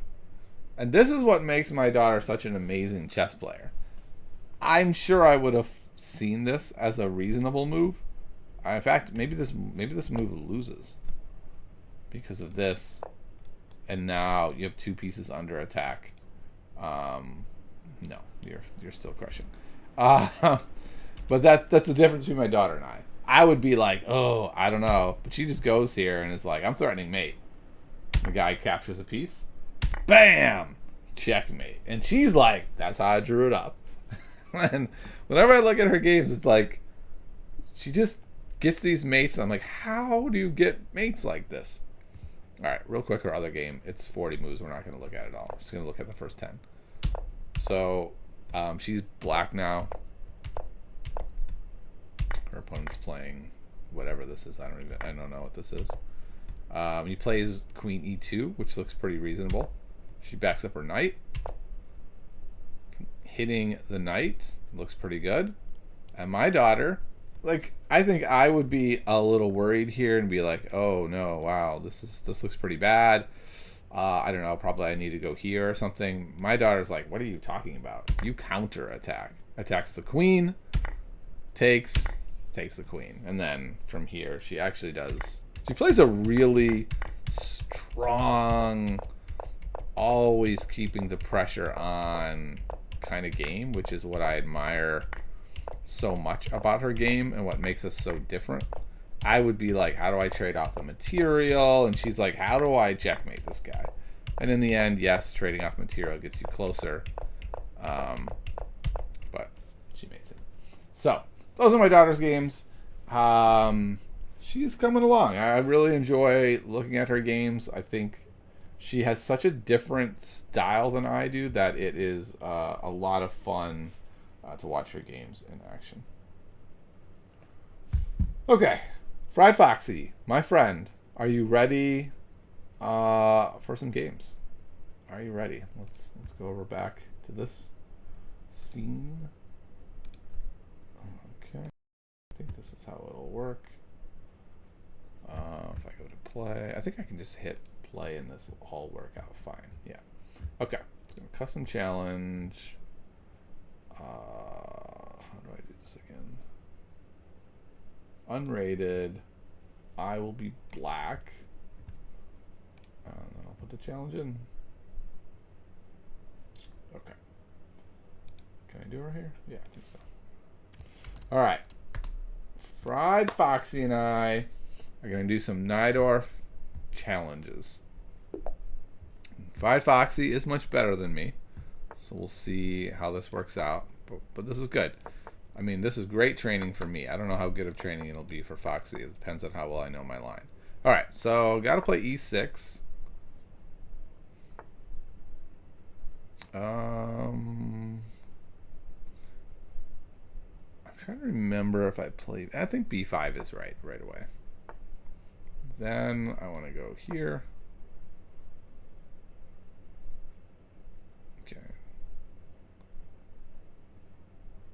And this is what makes my daughter such an amazing chess player. I'm sure I would have seen this as a reasonable move. In fact, maybe this move loses because of this, and now you have 2 pieces under attack. No, you're still crushing. But that's the difference between my daughter and I. I would be like, oh, I don't know, but she just goes here and is like, I'm threatening mate. The guy captures a piece, bam, checkmate, and she's like, that's how I drew it up. And whenever I look at her games, it's like she just gets these mates. And I'm like, how do you get mates like this? All right, real quick, her other game. It's 40 moves. We're not going to look at it all. We're just going to look at the first 10. So she's black now. Her opponent's playing whatever this is. I don't know what this is. He plays queen e2, which looks pretty reasonable. She backs up her knight. Hitting the knight looks pretty good. And my daughter, like, I think I would be a little worried here and be like, oh no, wow, this looks pretty bad. I don't know, probably I need to go here or something. My daughter's like, what are you talking about? You counter attack. Attacks the queen, takes the queen. And then from here, she plays a really strong, always keeping the pressure on kind of game, which is what I admire so much about her game and what makes us so different. I would be like, how do I trade off the material? And she's like, how do I checkmate this guy? And in the end, yes, trading off material gets you closer. But she makes it. So, those are my daughter's games. She's coming along. I really enjoy looking at her games. I think she has such a different style than I do that it is a lot of fun to watch her games in action. Okay, Fried Foxy, my friend, are you ready for some games? Are you ready? Let's go over back to this scene. Okay, I think this is how it'll work. If I go to play, I think I can just hit play and this will all work out fine. Yeah. Okay. Custom challenge. How do I do this again? Unrated. I will be black. And then I'll put the challenge in. Okay. Can I do her here? Yeah, I think so. All right. Fried Foxy and I are going to do some Najdorf challenges. Fried Foxy is much better than me, so we'll see how this works out. But this is good. I mean, this is great training for me. I don't know how good of training it'll be for Foxy. It depends on how well I know my line. All right, so got to play e6. I'm trying to remember if I played. I think b5 is right away. Then I want to go here. Okay.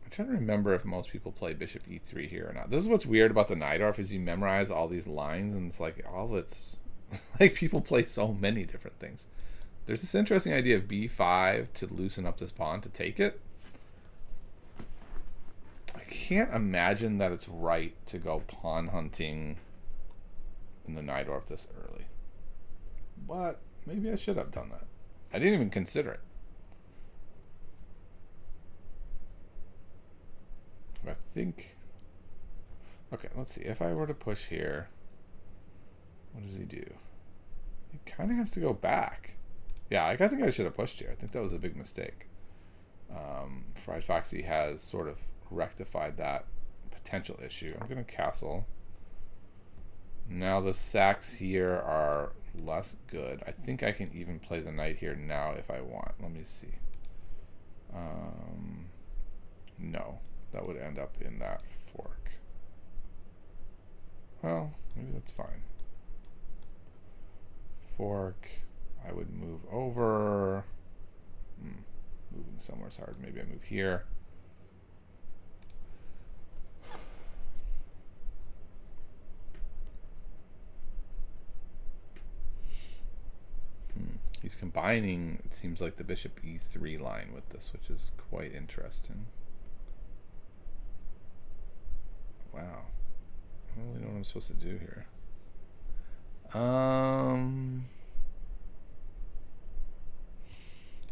I'm trying to remember if most people play bishop e3 here or not. This is what's weird about the Najdorf is you memorize all these lines and it's like all it's like people play so many different things. There's this interesting idea of b5 to loosen up this pawn to take it. I can't imagine that it's right to go pawn hunting in the Najdorf this early. But maybe I should have done that. I didn't even consider it. I think... Okay, let's see. If I were to push here, what does he do? He kind of has to go back. Yeah, I think I should have pushed here. I think that was a big mistake. Fried Foxy has sort of rectified that potential issue. I'm going to castle. Now the sacks here are less good. I think I can even play the knight here now if I want. Let me see. No, that would end up in that fork. Well, maybe that's fine. Fork. I would move over. Moving somewhere is hard. Maybe I move here. He's combining, it seems like, the bishop e3 line with this, which is quite interesting. Wow. I don't really know what I'm supposed to do here.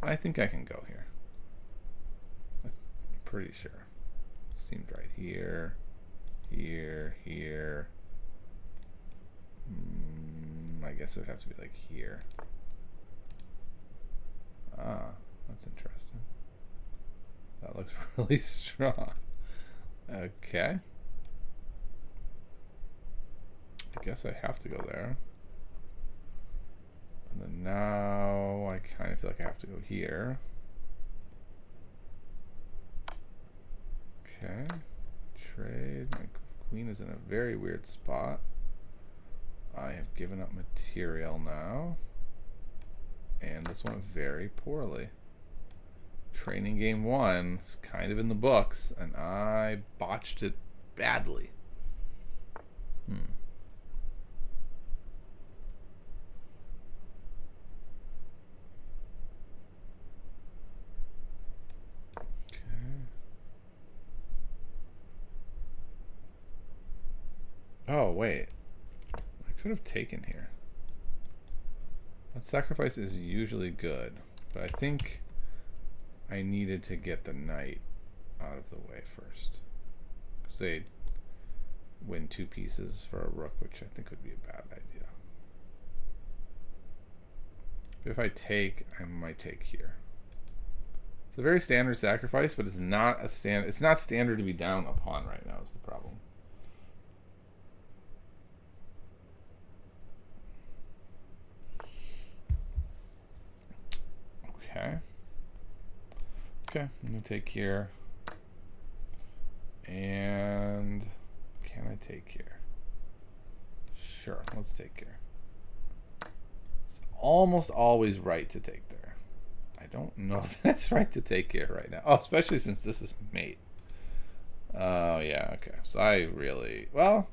I think I can go here. I'm pretty sure. Seemed right here, here. I guess it would have to be like here. Ah, that's interesting. That looks really strong. Okay. I guess I have to go there. And then now I kind of feel like I have to go here. Okay. Trade. My queen is in a very weird spot. I have given up material now. And this went very poorly. Training game 1 is kind of in the books, and I botched it badly. Oh, wait. I could have taken here. That sacrifice is usually good, but I think I needed to get the knight out of the way first. Because they win 2 pieces for a rook, which I think would be a bad idea. But if I take, I might take here. It's a very standard sacrifice, but it's not it's not standard to be down a pawn right now is the problem. Okay. Okay, I'm gonna take here. And can I take here? Sure, let's take here. It's almost always right to take there. I don't know if that's right to take here right now. Oh, especially since this is mate. Oh, yeah, okay. So I really, well,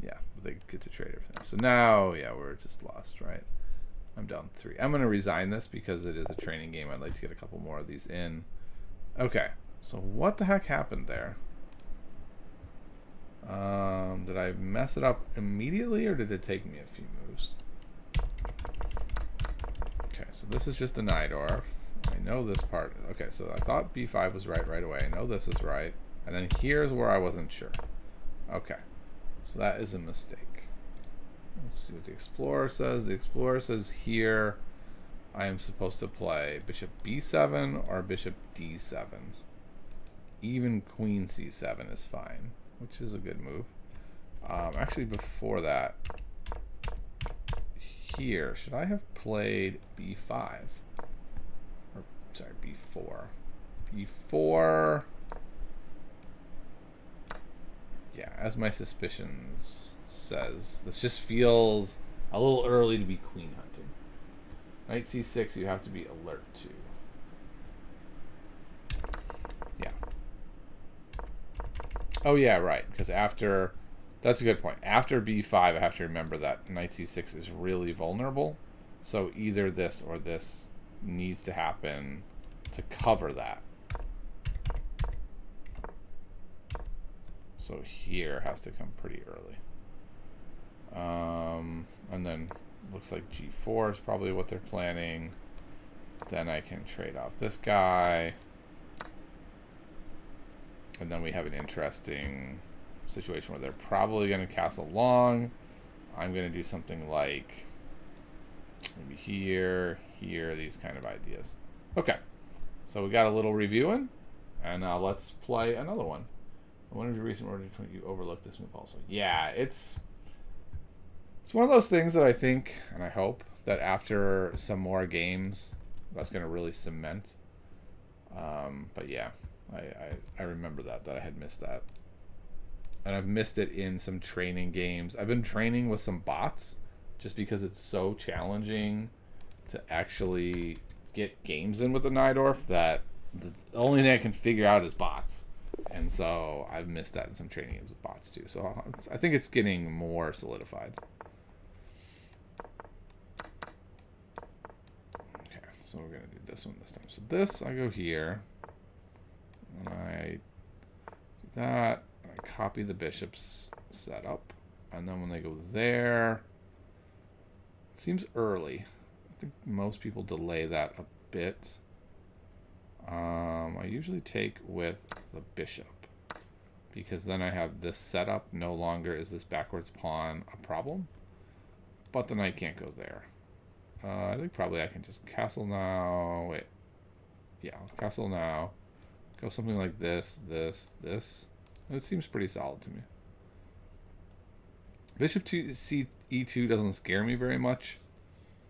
yeah, they get to trade everything. So now, yeah, we're just lost, right? I'm down 3. I'm going to resign this because it is a training game. I'd like to get a couple more of these in. Okay, so what the heck happened there? Did I mess it up immediately, or did it take me a few moves? Okay, so this is just a Najdorf. I know this part. Okay, so I thought b5 was right away. I know this is right. And then here's where I wasn't sure. Okay, so that is a mistake. Let's see what the Explorer says. The Explorer says here I am supposed to play bishop b7 or bishop d7. Even queen c7 is fine, which is a good move. Actually, before that, here, should I have played b5? Or, sorry, b4. b4. Yeah, as my suspicions says, this just feels a little early to be queen hunting. Knight c6 you have to be alert to. Yeah. Oh yeah, right, because after, that's a good point. After b5 I have to remember that knight c6 is really vulnerable. So either this or this needs to happen to cover that. So here has to come pretty early. And then looks like g4 is probably what they're planning. Then I can trade off this guy. And then we have an interesting situation where they're probably going to castle long. I'm going to do something like maybe here, here, these kind of ideas. Okay, so we got a little reviewing, and let's play another one. I wonder if the reason why you overlooked this move also. Yeah, it's one of those things that I think, and I hope, that after some more games, that's going to really cement. But yeah, I remember that I had missed that. And I've missed it in some training games. I've been training with some bots just because it's so challenging to actually get games in with the Najdorf that the only thing I can figure out is bots. And so I've missed that in some training games with bots too. So I think it's getting more solidified. Okay, so we're going to do this one this time. So this, I go here. And I do that. I copy the bishop's setup. And then when they go there, it seems early. I think most people delay that a bit. I usually take with the bishop, because then I have this setup. No longer is this backwards pawn a problem, but the knight can't go there. I think probably I can just castle now. Wait, yeah, I'll castle now. Go something like this, this, this. It seems pretty solid to me. Bishop e2 doesn't scare me very much.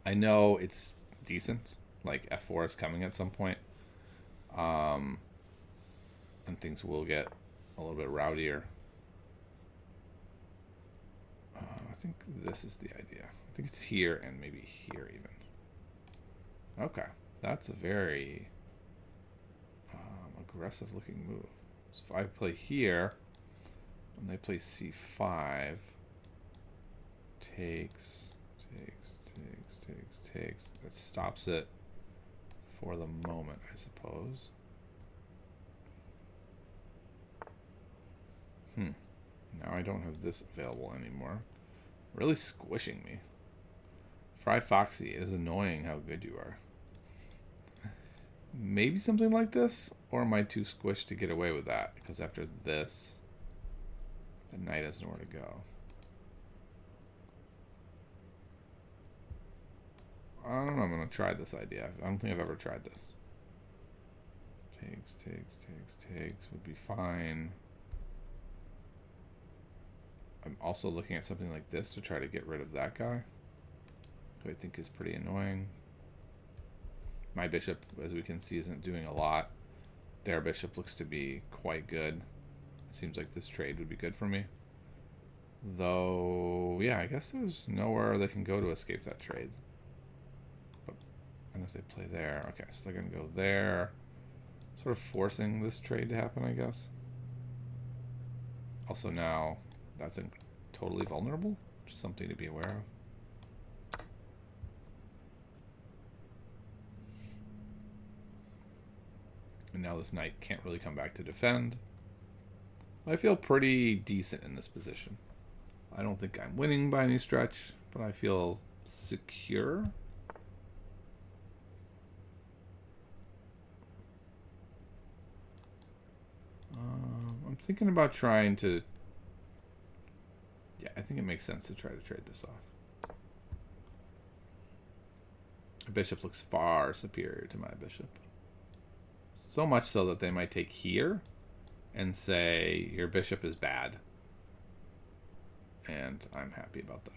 I know it's decent. Like f4 is coming at some point. And things will get a little bit rowdier. I think this is the idea. I think it's here and maybe here even. Okay, that's a very aggressive looking move. So if I play here and they play c5, takes, that stops it for the moment, I suppose. Now I don't have this available anymore. Really squishing me. Fry Foxy, it is annoying how good you are. Maybe something like this? Or am I too squished to get away with that? Because after this, The knight has nowhere to go. I don't know. I'm going to try this idea. I don't think I've ever tried this. Takes would be fine. I'm also looking at something like this to try to get rid of that guy, who I think is pretty annoying. My bishop, as we can see, isn't doing a lot. Their bishop looks to be quite good. It seems like this trade would be good for me. Though, yeah, I guess there's nowhere they can go to escape that trade. But unless they play there. Okay, so they're going to go there. Sort of forcing this trade to happen, I guess. Also now, that's totally vulnerable, which is something to be aware of. And now this knight can't really come back to defend. I feel pretty decent in this position. I don't think I'm winning by any stretch, but I feel secure. I'm thinking about trying to... Yeah, I think it makes sense to try to trade this off. The bishop looks far superior to my bishop. So much so that they might take here and say, your bishop is bad. And I'm happy about that.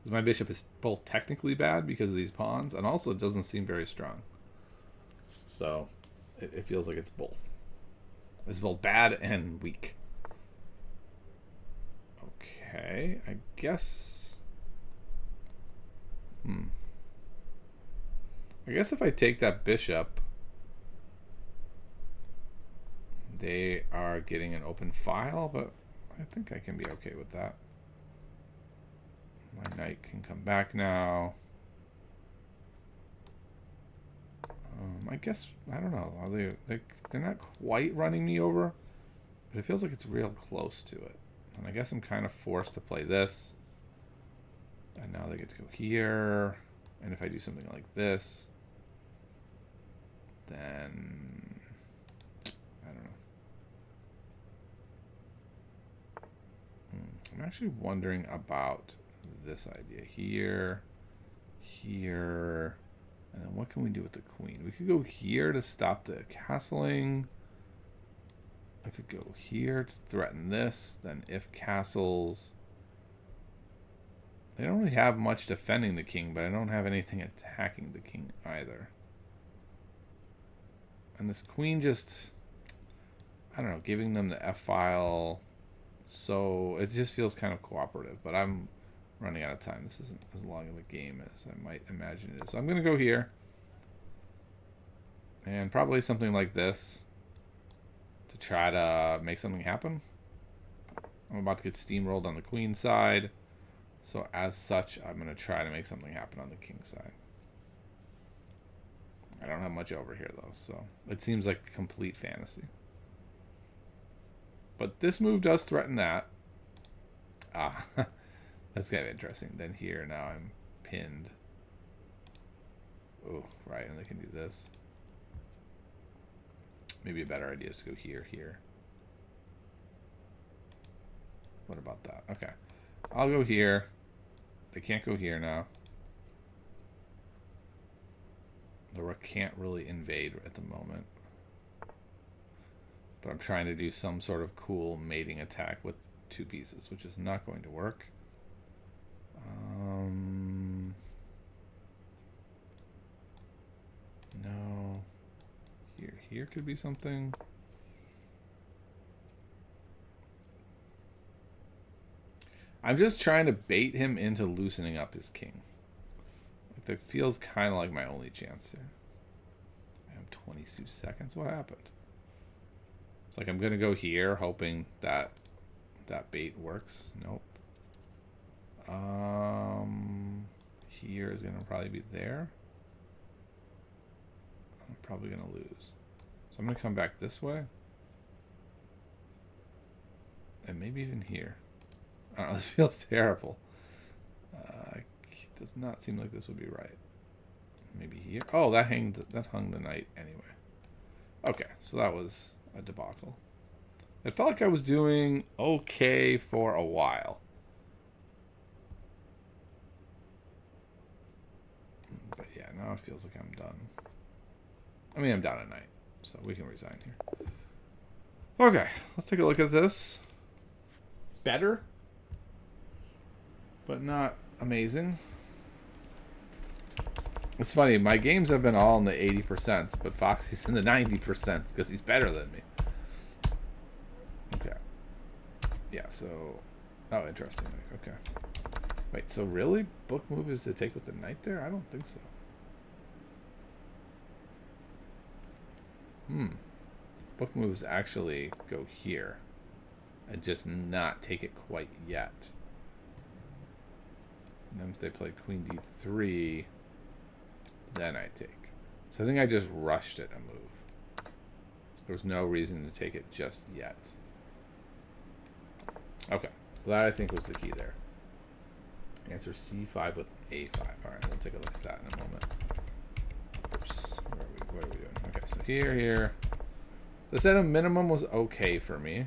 Because my bishop is both technically bad because of these pawns, and also it doesn't seem very strong. So, it feels like it's both. It's both bad and weak. Okay, I guess... I guess if I take that bishop, they are getting an open file, but I think I can be okay with that. My knight can come back now. I guess, I don't know. Are they're not quite running me over, but it feels like it's real close to it. And I guess I'm kind of forced to play this. And now they get to go here. And if I do something like this, then I don't know. I'm actually wondering about this idea here, here. And then what can we do with the queen? We could go here to stop the castling. I could go here to threaten this. Then if castles... They don't really have much defending the king, but I don't have anything attacking the king either. And this queen just... I don't know, giving them the f-file. So it just feels kind of cooperative, but I'm running out of time. This isn't as long of a game as I might imagine it is. So I'm going to go here. And probably something like this to try to make something happen. I'm about to get steamrolled on the queen side. So as such, I'm going to try to make something happen on the king side. I don't have much over here, though, so it seems like complete fantasy. But this move does threaten that. Ah, that's kind of interesting. Then here, now I'm pinned. Oh, right, and they can do this. Maybe a better idea is to go here, here. What about that? Okay. I'll go here. They can't go here now. The rook can't really invade at the moment. But I'm trying to do some sort of cool mating attack with two pieces, which is not going to work. No. Here could be something. I'm just trying to bait him into loosening up his king. Like, that feels kind of like my only chance here. I have 22 seconds. What happened? It's like I'm going to go here, hoping that that bait works. Nope. Here is going to probably be there. I'm probably going to lose. So I'm going to come back this way. And maybe even here. I don't know, this feels terrible. It does not seem like this would be right. Maybe here. Oh, that hung the knight anyway. Okay, so that was a debacle. It felt like I was doing okay for a while. But yeah, now it feels like I'm done. I mean, I'm down at night, so we can resign here. Okay, let's take a look at this. Better, but not amazing. It's funny, my games have been all in the 80%, but Foxy's in the 90% because he's better than me. Okay. Yeah, so... Oh, interesting. Okay. Wait, so really? Book move is to take with the knight there? I don't think so. Book moves actually go here. And just not take it quite yet. And then if they play queen d3, then I take. So I think I just rushed it a move. There was no reason to take it just yet. Okay, so that I think was the key there. Answer c5 with a5. Alright, we'll take a look at that in a moment. Oops, what are we doing? Okay, so here. This at a minimum was okay for me.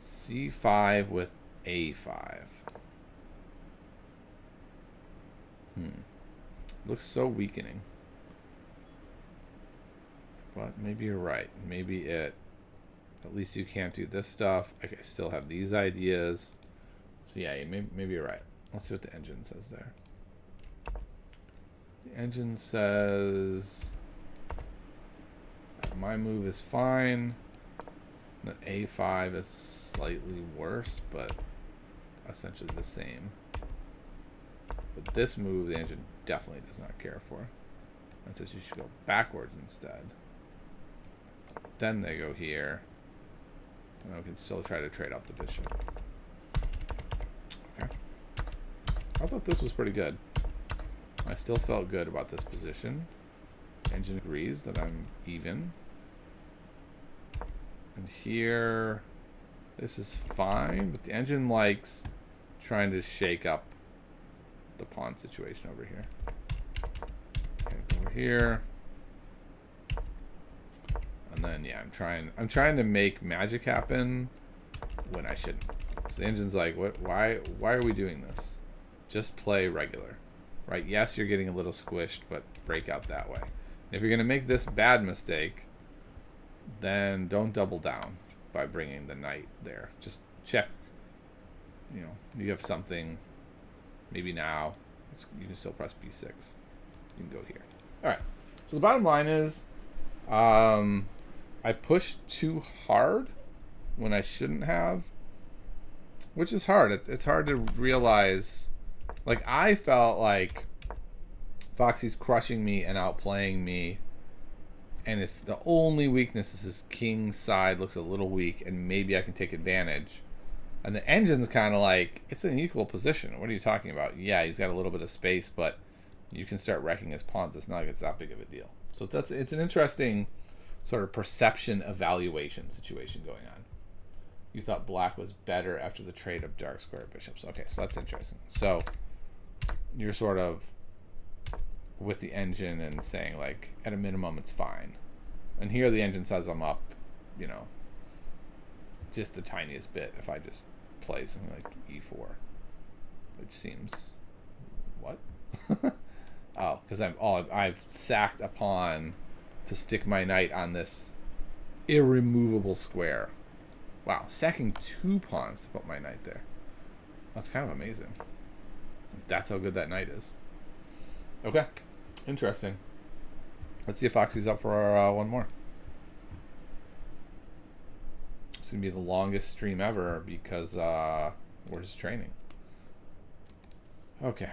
c5 with a5. Looks so weakening. But maybe you're right. Maybe at least you can't do this stuff. I still have these ideas. So yeah, maybe you're right. Let's see what the engine says there. The engine says that my move is fine. The a5 is slightly worse, but essentially the same. But this move, the engine definitely does not care for. It says you should go backwards instead. Then they go here. And we can still try to trade off the bishop. Okay. I thought this was pretty good. I still felt good about this position. Engine agrees that I'm even. And here, this is fine, but the engine likes trying to shake up the pawn situation over here. Okay, over here. And then yeah, I'm trying to make magic happen when I shouldn't. So the engine's like, what why are we doing this? Just play regular. Right? Yes, you're getting a little squished, but break out that way. And if you're gonna make this bad mistake, then don't double down by bringing the knight there. Just check. You know, you have something. Maybe now you can still press b6. You can go here. All right. So the bottom line is, I pushed too hard when I shouldn't have, which is hard. It's hard to realize. Like, I felt like Foxy's crushing me and outplaying me, and it's the only weakness is his king side looks a little weak, and maybe I can take advantage. And the engine's kind of like, it's an equal position. What are you talking about? Yeah, he's got a little bit of space, but you can start wrecking his pawns. It's not like it's that big of a deal. So it's an interesting sort of perception evaluation situation going on. You thought black was better after the trade of dark square bishops. Okay, so that's interesting. So you're sort of with the engine and saying, like, at a minimum it's fine. And here the engine says I'm up, you know, just the tiniest bit if I just play something like e4, which seems, what? Oh, because I've sacked a pawn to stick my knight on this irremovable square. Wow, sacking 2 pawns to put my knight there. That's kind of amazing. That's how good that knight is. Okay, interesting. Let's see if Foxy's up for one more. It's gonna be the longest stream ever because we're just training. Okay.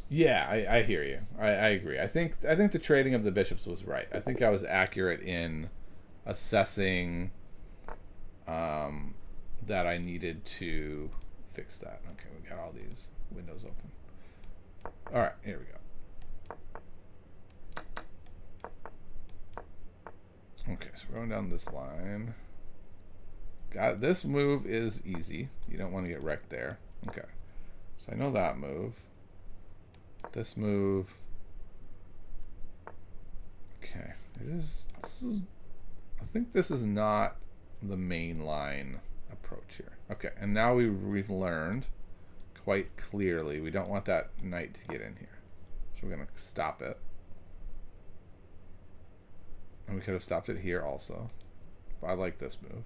Yeah, I hear you. I agree. I think the trading of the bishops was right. I think I was accurate in assessing that I needed to fix that. Okay, we got all these windows open. All right, here we go. Okay, so we're going down this line. This move is easy. You don't want to get wrecked there. Okay, so I know that move. This move, Okay. I think this is not the main line approach here. Okay, and now we've learned quite clearly we don't want that knight to get in here. So we're going to stop it. And we could have stopped it here also. But I like this move.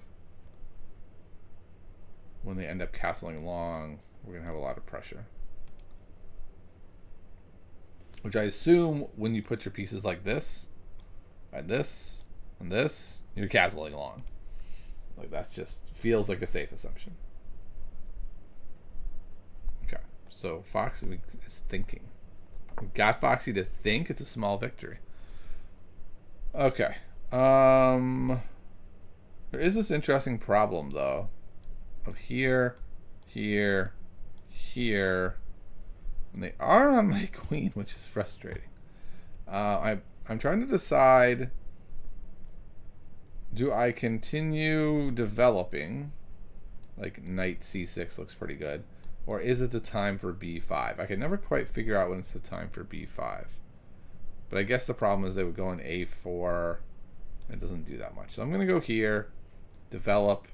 When they end up castling long, we're going to have a lot of pressure. Which I assume when you put your pieces like this, and this, and this, you're castling long. Like that's just feels like a safe assumption. Okay, so Foxy is thinking. We've got Foxy to think. It's a small victory. Okay. There is this interesting problem though, of here, here, here, and they are on my queen, which is frustrating. I'm trying to decide. Do I continue developing? Like knight c6 looks pretty good. Or is it the time for b5? I can never quite figure out when it's the time for b5. But I guess the problem is they would go in a4. It doesn't do that much. So I'm going to go here, develop,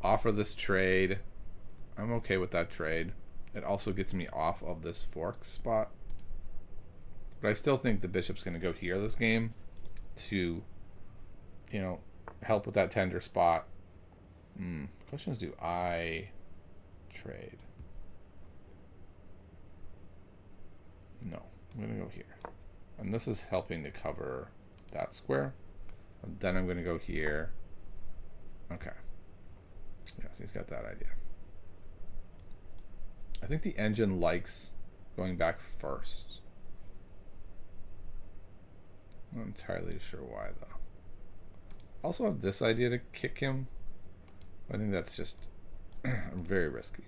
offer this trade. I'm okay with that trade. It also gets me off of this fork spot. But I still think the bishop's going to go here this game to, you know, help with that tender spot. Question is, do I trade? No, I'm going to go here. And this is helping to cover that square. And then I'm going to go here. Okay. Yes, he's got that idea. I think the engine likes going back first. I'm not entirely sure why, though. I also have this idea to kick him. I think that's just very risky.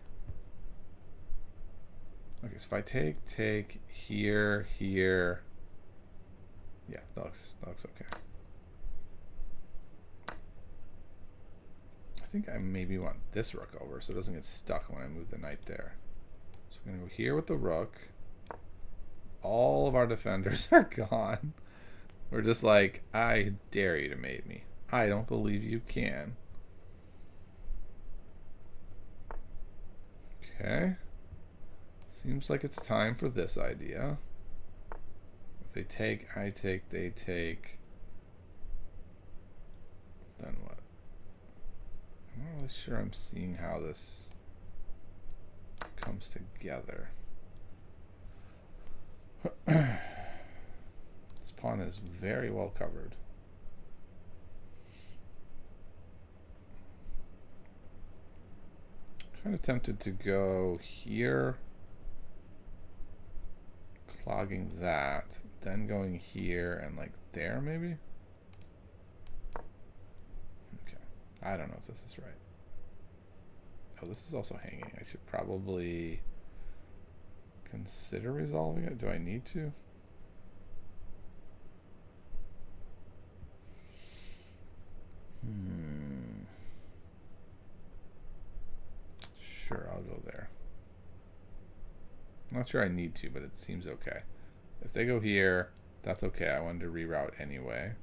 Okay, so if I take here, here. Yeah, that looks okay. I think I maybe want this rook over so it doesn't get stuck when I move the knight there. So we're going to go here with the rook. All of our defenders are gone. We're just like, I dare you to mate me. I don't believe you can. Okay. Seems like it's time for this idea. If they take, I take, they take. Then what? I'm not really sure I'm seeing how this comes together. This pawn is very well covered. Kind of tempted to go here, clogging that, then going here and like there maybe? Okay, I don't know if this is right. Oh, this is also hanging. I should probably consider resolving it. Do I need to? Sure, I'll go there. I'm not sure I need to, but it seems okay. If they go here, that's okay. I wanted to reroute anyway.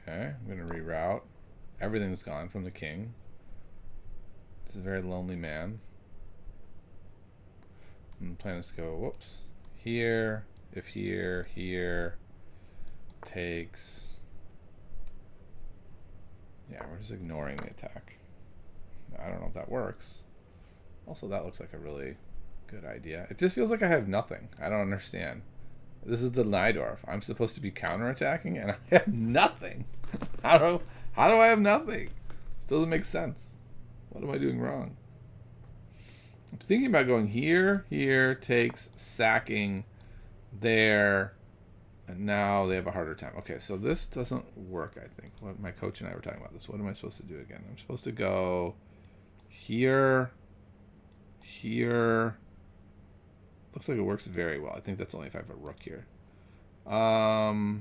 Okay, I'm going to reroute. Everything's gone from the king. This is a very lonely man. And the plan is to go, whoops, here, if here, here, takes. Yeah, we're just ignoring the attack. I don't know if that works. Also, that looks like a really good idea. It just feels like I have nothing. I don't understand. This is the Najdorf. I'm supposed to be counterattacking, and I have nothing. How do I have nothing? This doesn't make sense. What am I doing wrong? I'm thinking about going here, here, takes, sacking, there, and now they have a harder time. Okay, so this doesn't work, I think. What my coach and I were talking about this. What am I supposed to do again? I'm supposed to go here, here. Looks like it works very well. I think that's only if I have a rook here. I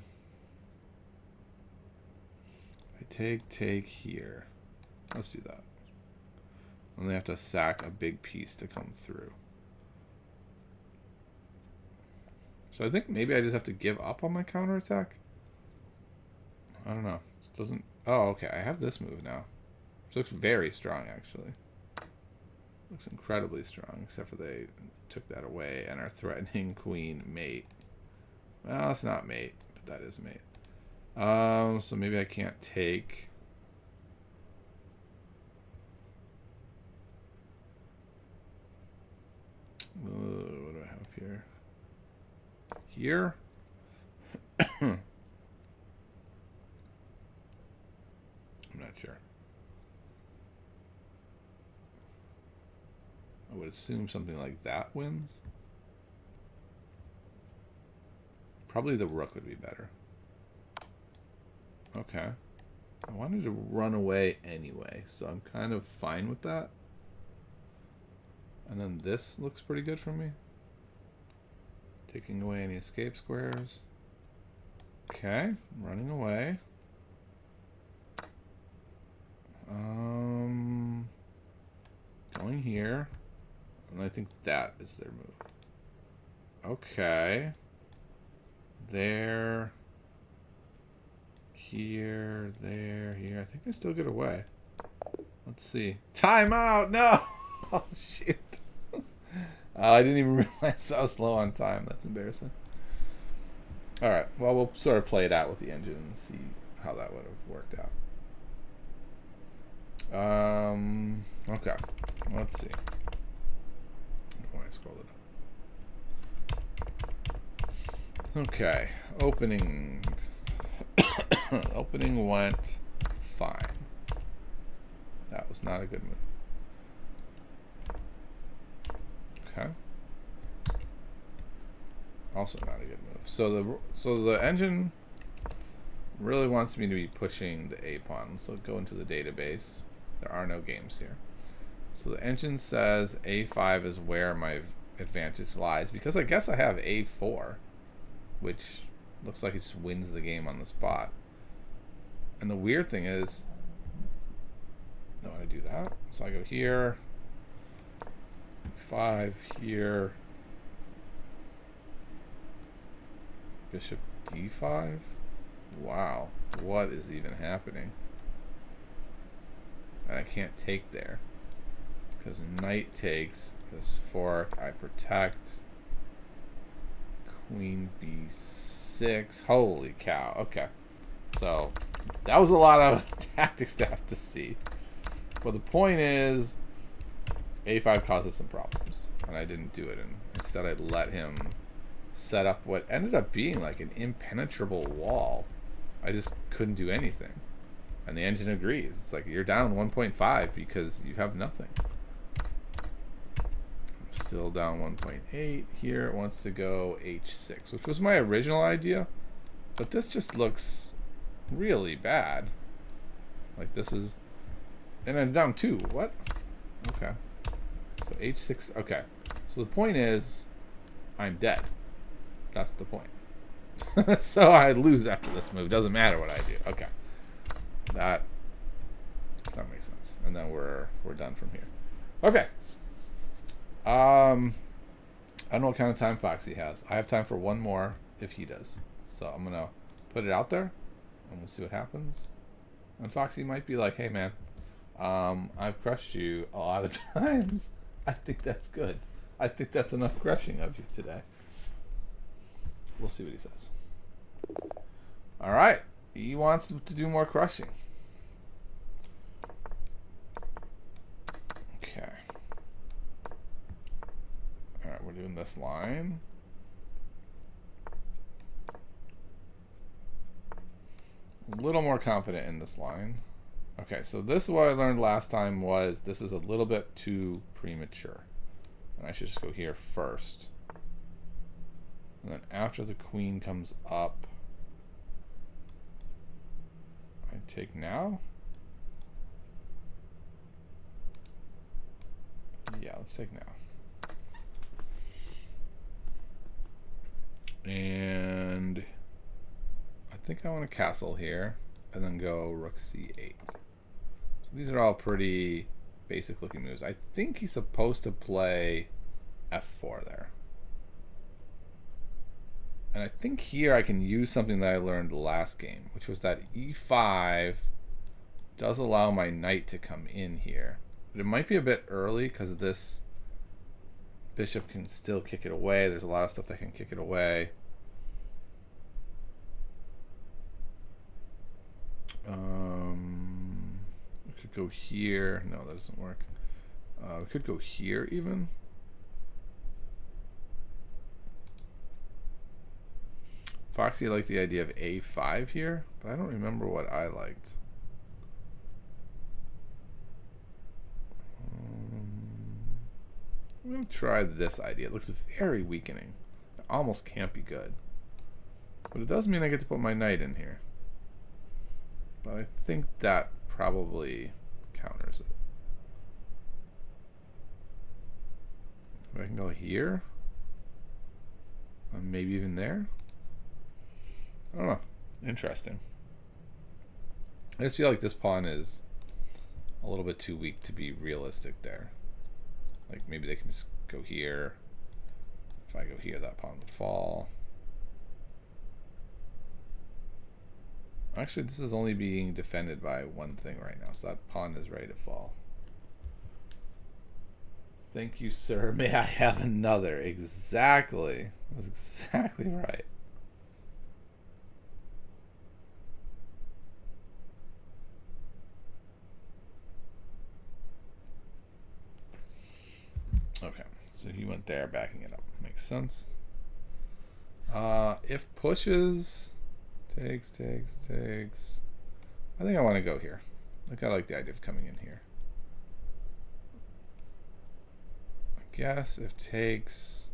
take here. Let's do that. And they have to sack a big piece to come through. So I think maybe I just have to give up on my counterattack. I don't know. It doesn't... Oh, okay. I have this move now. Which looks very strong, actually. Looks incredibly strong, except for they took that away and are threatening queen mate. Well, it's not mate, but that is mate. So maybe I can't take... what do I have here? Here? I'm not sure. I would assume something like that wins. Probably the rook would be better. Okay. I wanted to run away anyway, so I'm kind of fine with that. And then this looks pretty good for me. Taking away any escape squares. Okay, running away. Going here. And I think that is their move. Okay. There. Here, there, here. I think I still get away. Let's see. Time out! No! Oh, shoot. I didn't even realize I was low on time. That's embarrassing. Alright, well, we'll sort of play it out with the engine and see how that would have worked out. Okay. Let's see. Why I scrolled it up. Okay. Opening. Opening went fine. That was not a good move. Okay. Also not a good move. So the engine really wants me to be pushing the A pawn. So go into the database. There are no games here. So the engine says A5 is where my advantage lies, because I guess I have A4, which looks like it just wins the game on the spot. And the weird thing is, no, I do that. So I go here, 5 here, bishop D5. Wow, what is even happening? And I can't take there because knight takes this fork. I protect. Queen B6. Holy cow. Okay, so that was a lot of tactics to have to see. But the point is, A5 causes some problems, and I didn't do it. And instead, I let him set up what ended up being like an impenetrable wall. I just couldn't do anything. And the engine agrees. It's like, you're down 1.5 because you have nothing. I'm still down 1.8. Here it wants to go H6, which was my original idea. But this just looks really bad. Like this is... And then down 2. What? Okay. So H6. Okay. So the point is, I'm dead. That's the point. So I lose after this move. Doesn't matter what I do. Okay. That makes sense. And then we're done from here. Okay. I don't know what kind of time Foxy has. I have time for one more if he does. So I'm gonna put it out there and we'll see what happens. And Foxy might be like, hey man, I've crushed you a lot of times. I think that's good. I think that's enough crushing of you today. We'll see what he says. All right. He wants to do more crushing. Okay. All right, we're doing this line. A little more confident in this line. Okay, so this is what I learned last time was this is a little bit too premature. And I should just go here first. And then after the queen comes up, I take now. Yeah, let's take now. And I think I want to castle here and then go rook c8. So these are all pretty basic looking moves. I think he's supposed to play f4 there. And I think here I can use something that I learned last game, which was that e5 does allow my knight to come in here. But it might be a bit early because this bishop can still kick it away. There's a lot of stuff that can kick it away. We could go here. No, that doesn't work. We could go here even. Foxy liked the idea of a5 here, but I don't remember what I liked. I'm going to try this idea. It looks very weakening. It almost can't be good. But it does mean I get to put my knight in here. But I think that probably counters it. I can go here. Maybe even there. I don't know. Interesting. I just feel like this pawn is a little bit too weak to be realistic there. Like maybe they can just go here. If I go here, that pawn would fall. Actually, this is only being defended by one thing right now, so that pawn is ready to fall. Thank you, sir. May I have another? Exactly. That's exactly right. Okay, so he went there, backing it up. Makes sense. If pushes, takes. I think I want to go here. I like the idea of coming in here. I guess if takes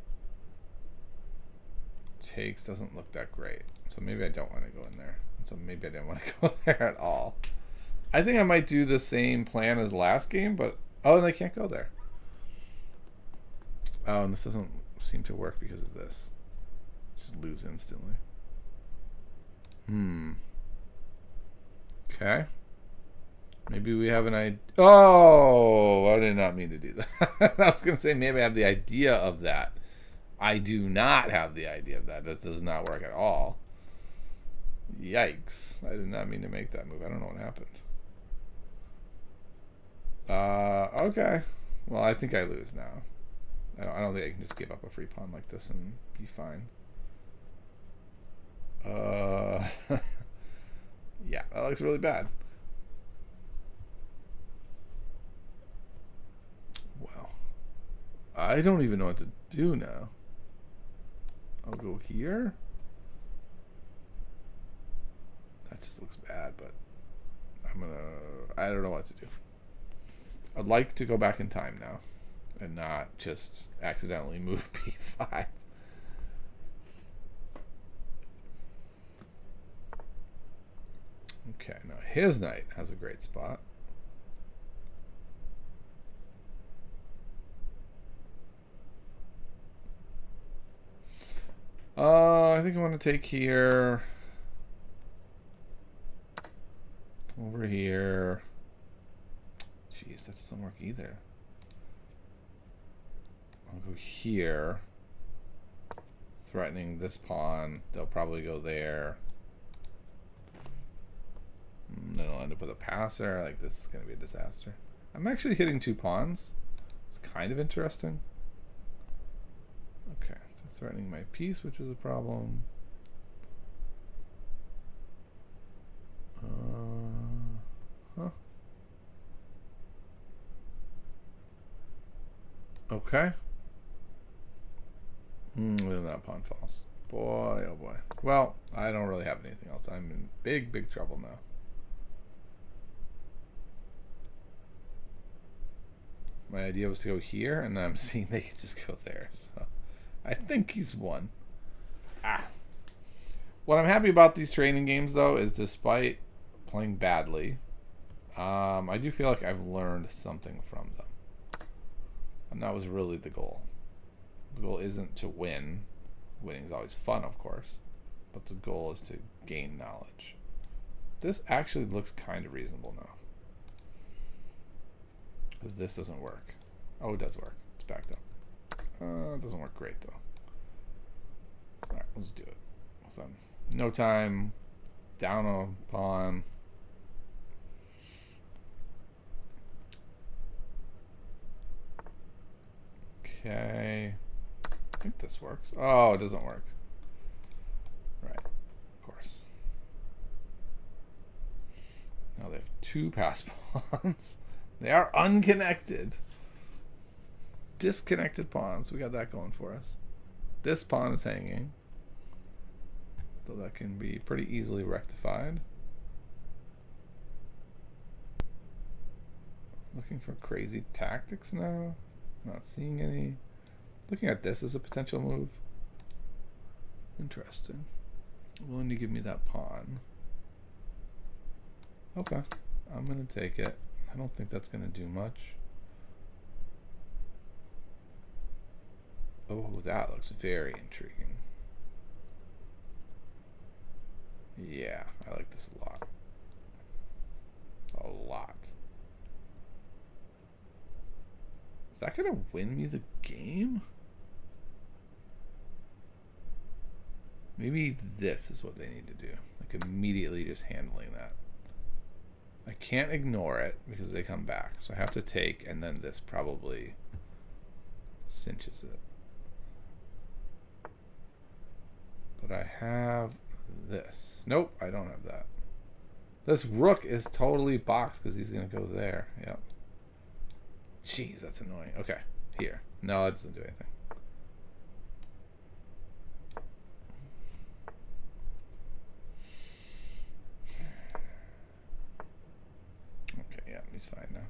doesn't look that great. So maybe I don't want to go in there. So maybe I didn't want to go there at all. I think I might do the same plan as last game, but oh, and I can't go there. Oh, and this doesn't seem to work because of this. Just lose instantly. Okay. Maybe we have an idea. Oh, I did not mean to do that. I was going to say maybe I have the idea of that. I do not have the idea of that. That does not work at all. Yikes. I did not mean to make that move. I don't know what happened. Okay. Well, I think I lose now. I don't think I can just give up a free pawn like this and be fine. Yeah, that looks really bad. Well, I don't even know what to do now. I'll go here. That just looks bad, but I don't know what to do. I'd like to go back in time now and not just accidentally move b5. Okay, now his knight has a great spot. I think I want to take here. Come over here. Jeez, that doesn't work either. I'll go here. Threatening this pawn. They'll probably go there. Then I'll end up with a passer. Like, this is going to be a disaster. I'm actually hitting two pawns. It's kind of interesting. Okay, so threatening my piece, which is a problem. Huh. Okay. Then that pawn falls. Boy, oh boy. Well, I don't really have anything else. I'm in big, big trouble now. My idea was to go here, and I'm seeing they can just go there. So I think he's won. What I'm happy about these training games, though, is despite playing badly, I do feel like I've learned something from them. And that was really the goal. The goal isn't to win. Winning is always fun, of course. But the goal is to gain knowledge. This actually looks kind of reasonable now. Because this doesn't work. Oh, it does work. It's backed up. It doesn't work great, though. Alright, let's do it. So, no time. Down a pawn. Okay. I think this works. Oh, it doesn't work. Right. Of course. Now they have 2 pass pawns. They are unconnected. Disconnected pawns. We got that going for us. This pawn is hanging. So that can be pretty easily rectified. Looking for crazy tactics now. Not seeing any. Looking at this as a potential move. Interesting. Willing to give me that pawn. Okay. I'm going to take it. I don't think that's going to do much. Oh, that looks very intriguing. Yeah, I like this a lot. A lot. Is that going to win me the game? Maybe this is what they need to do. Like immediately just handling that. I can't ignore it because they come back. So I have to take, and then this probably cinches it. But I have this. Nope, I don't have that. This rook is totally boxed because he's going to go there. Yep. Jeez, that's annoying. Okay, here. No, it doesn't do anything. Okay, yeah, he's fine now.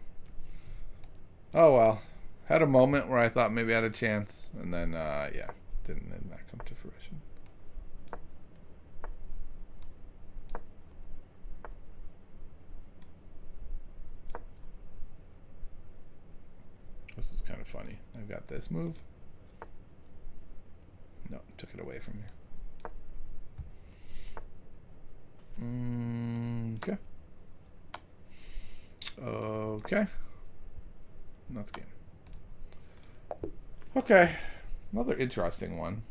Oh, well. Had a moment where I thought maybe I had a chance, and then, yeah, didn't come to fruition. This is kind of funny. I've got this move. No, took it away from me. Okay. Okay. That's game. Okay. Another interesting one.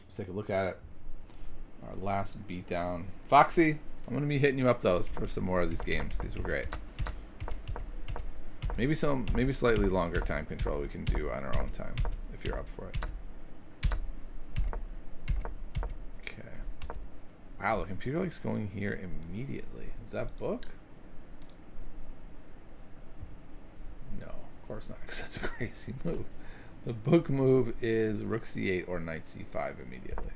Let's take a look at it. Our last beatdown. Foxy, I'm going to be hitting you up, though, for some more of these games. These were great. Maybe slightly longer time control we can do on our own time, if you're up for it. Okay. Wow, the computer likes going here immediately. Is that book? No, of course not, because that's a crazy move. The book move is rook c8 or knight c5 immediately.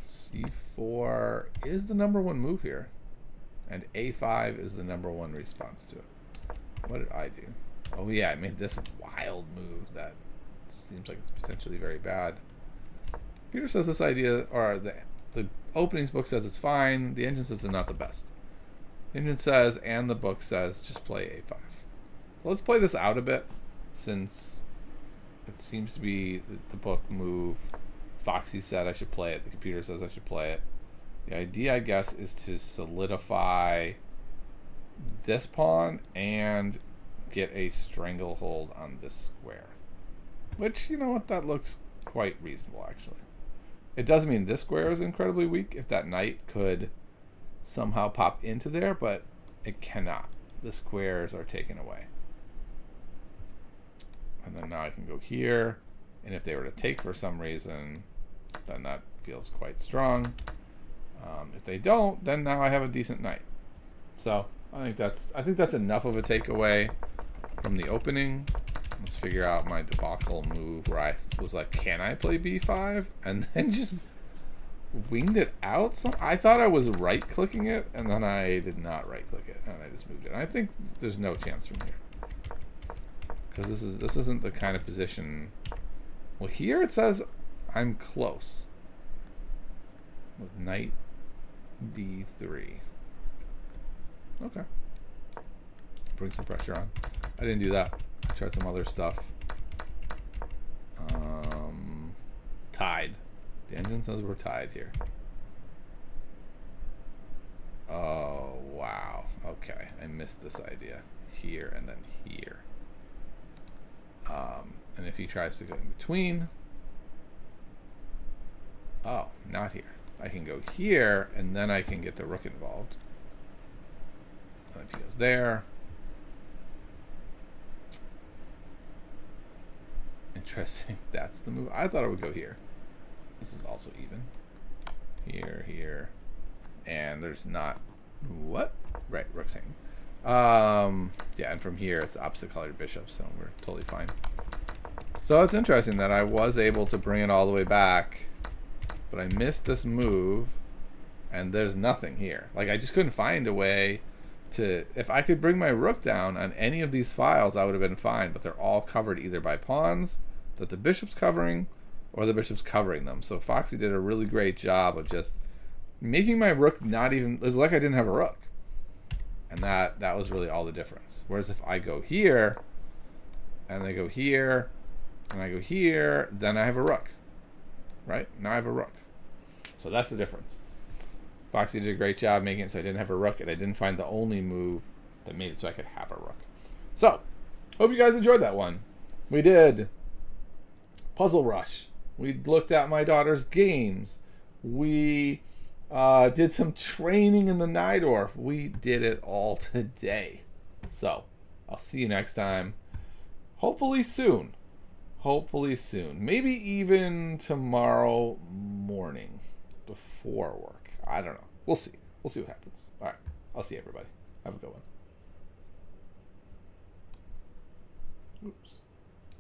c4 is the #1 move here, and a5 is the #1 response to it. What did I do? Oh yeah, I made this wild move that seems like it's potentially very bad. Peter says this idea, or the openings book says it's fine. The engine says it's not the best. The engine says, and the book says, just play a5. So let's play this out a bit, since it seems to be the book move. Foxy said I should play it. The computer says I should play it. The idea, I guess, is to solidify this pawn and get a stranglehold on this square, which, you know what, that looks quite reasonable actually. It does mean this square is incredibly weak if that knight could somehow pop into there, but it cannot. The squares are taken away, and then now I can go here, and if they were to take for some reason, then that feels quite strong. If they don't, then now I have a decent knight. So I think that's enough of a takeaway from the opening. Let's figure out my debacle move where I was like, can I play b5? And then just winged it out. I thought I was right-clicking it, and then I did not right-click it, and I just moved it. And I think there's no chance from here, because this isn't the kind of position. Well, here it says I'm close with knight d3. Okay. Bring some pressure on. I didn't do that. I tried some other stuff. Tied. The engine says we're tied here. Oh, wow. Okay. I missed this idea. here, and then here. And if he tries to go in between, oh, not here. I can go here, and then I can get the rook involved. And if he goes there. Interesting. That's the move. I thought it would go here. This is also even. Here, here. And there's not... What? Right, rook's hanging. Yeah, and from here, it's opposite colored bishops, so we're totally fine. So it's interesting that I was able to bring it all the way back, but I missed this move, and there's nothing here. Like, I just couldn't find a way to... If I could bring my rook down on any of these files, I would have been fine, but they're all covered either by pawns that the bishop's covering, or the bishop's covering them. So Foxy did a really great job of just making my rook not even... It's like I didn't have a rook. And that was really all the difference. Whereas if I go here, and I go here, and I go here, then I have a rook. Right? Now I have a rook. So that's the difference. Foxy did a great job making it so I didn't have a rook, and I didn't find the only move that made it so I could have a rook. So, hope you guys enjoyed that one. We did Puzzle Rush. We looked at my daughter's games. We did some training in the Najdorf. We did it all today. So, I'll see you next time. Hopefully soon. Hopefully soon. Maybe even tomorrow morning before work. I don't know. We'll see. We'll see what happens. All right. I'll see everybody. Have a good one. Oops.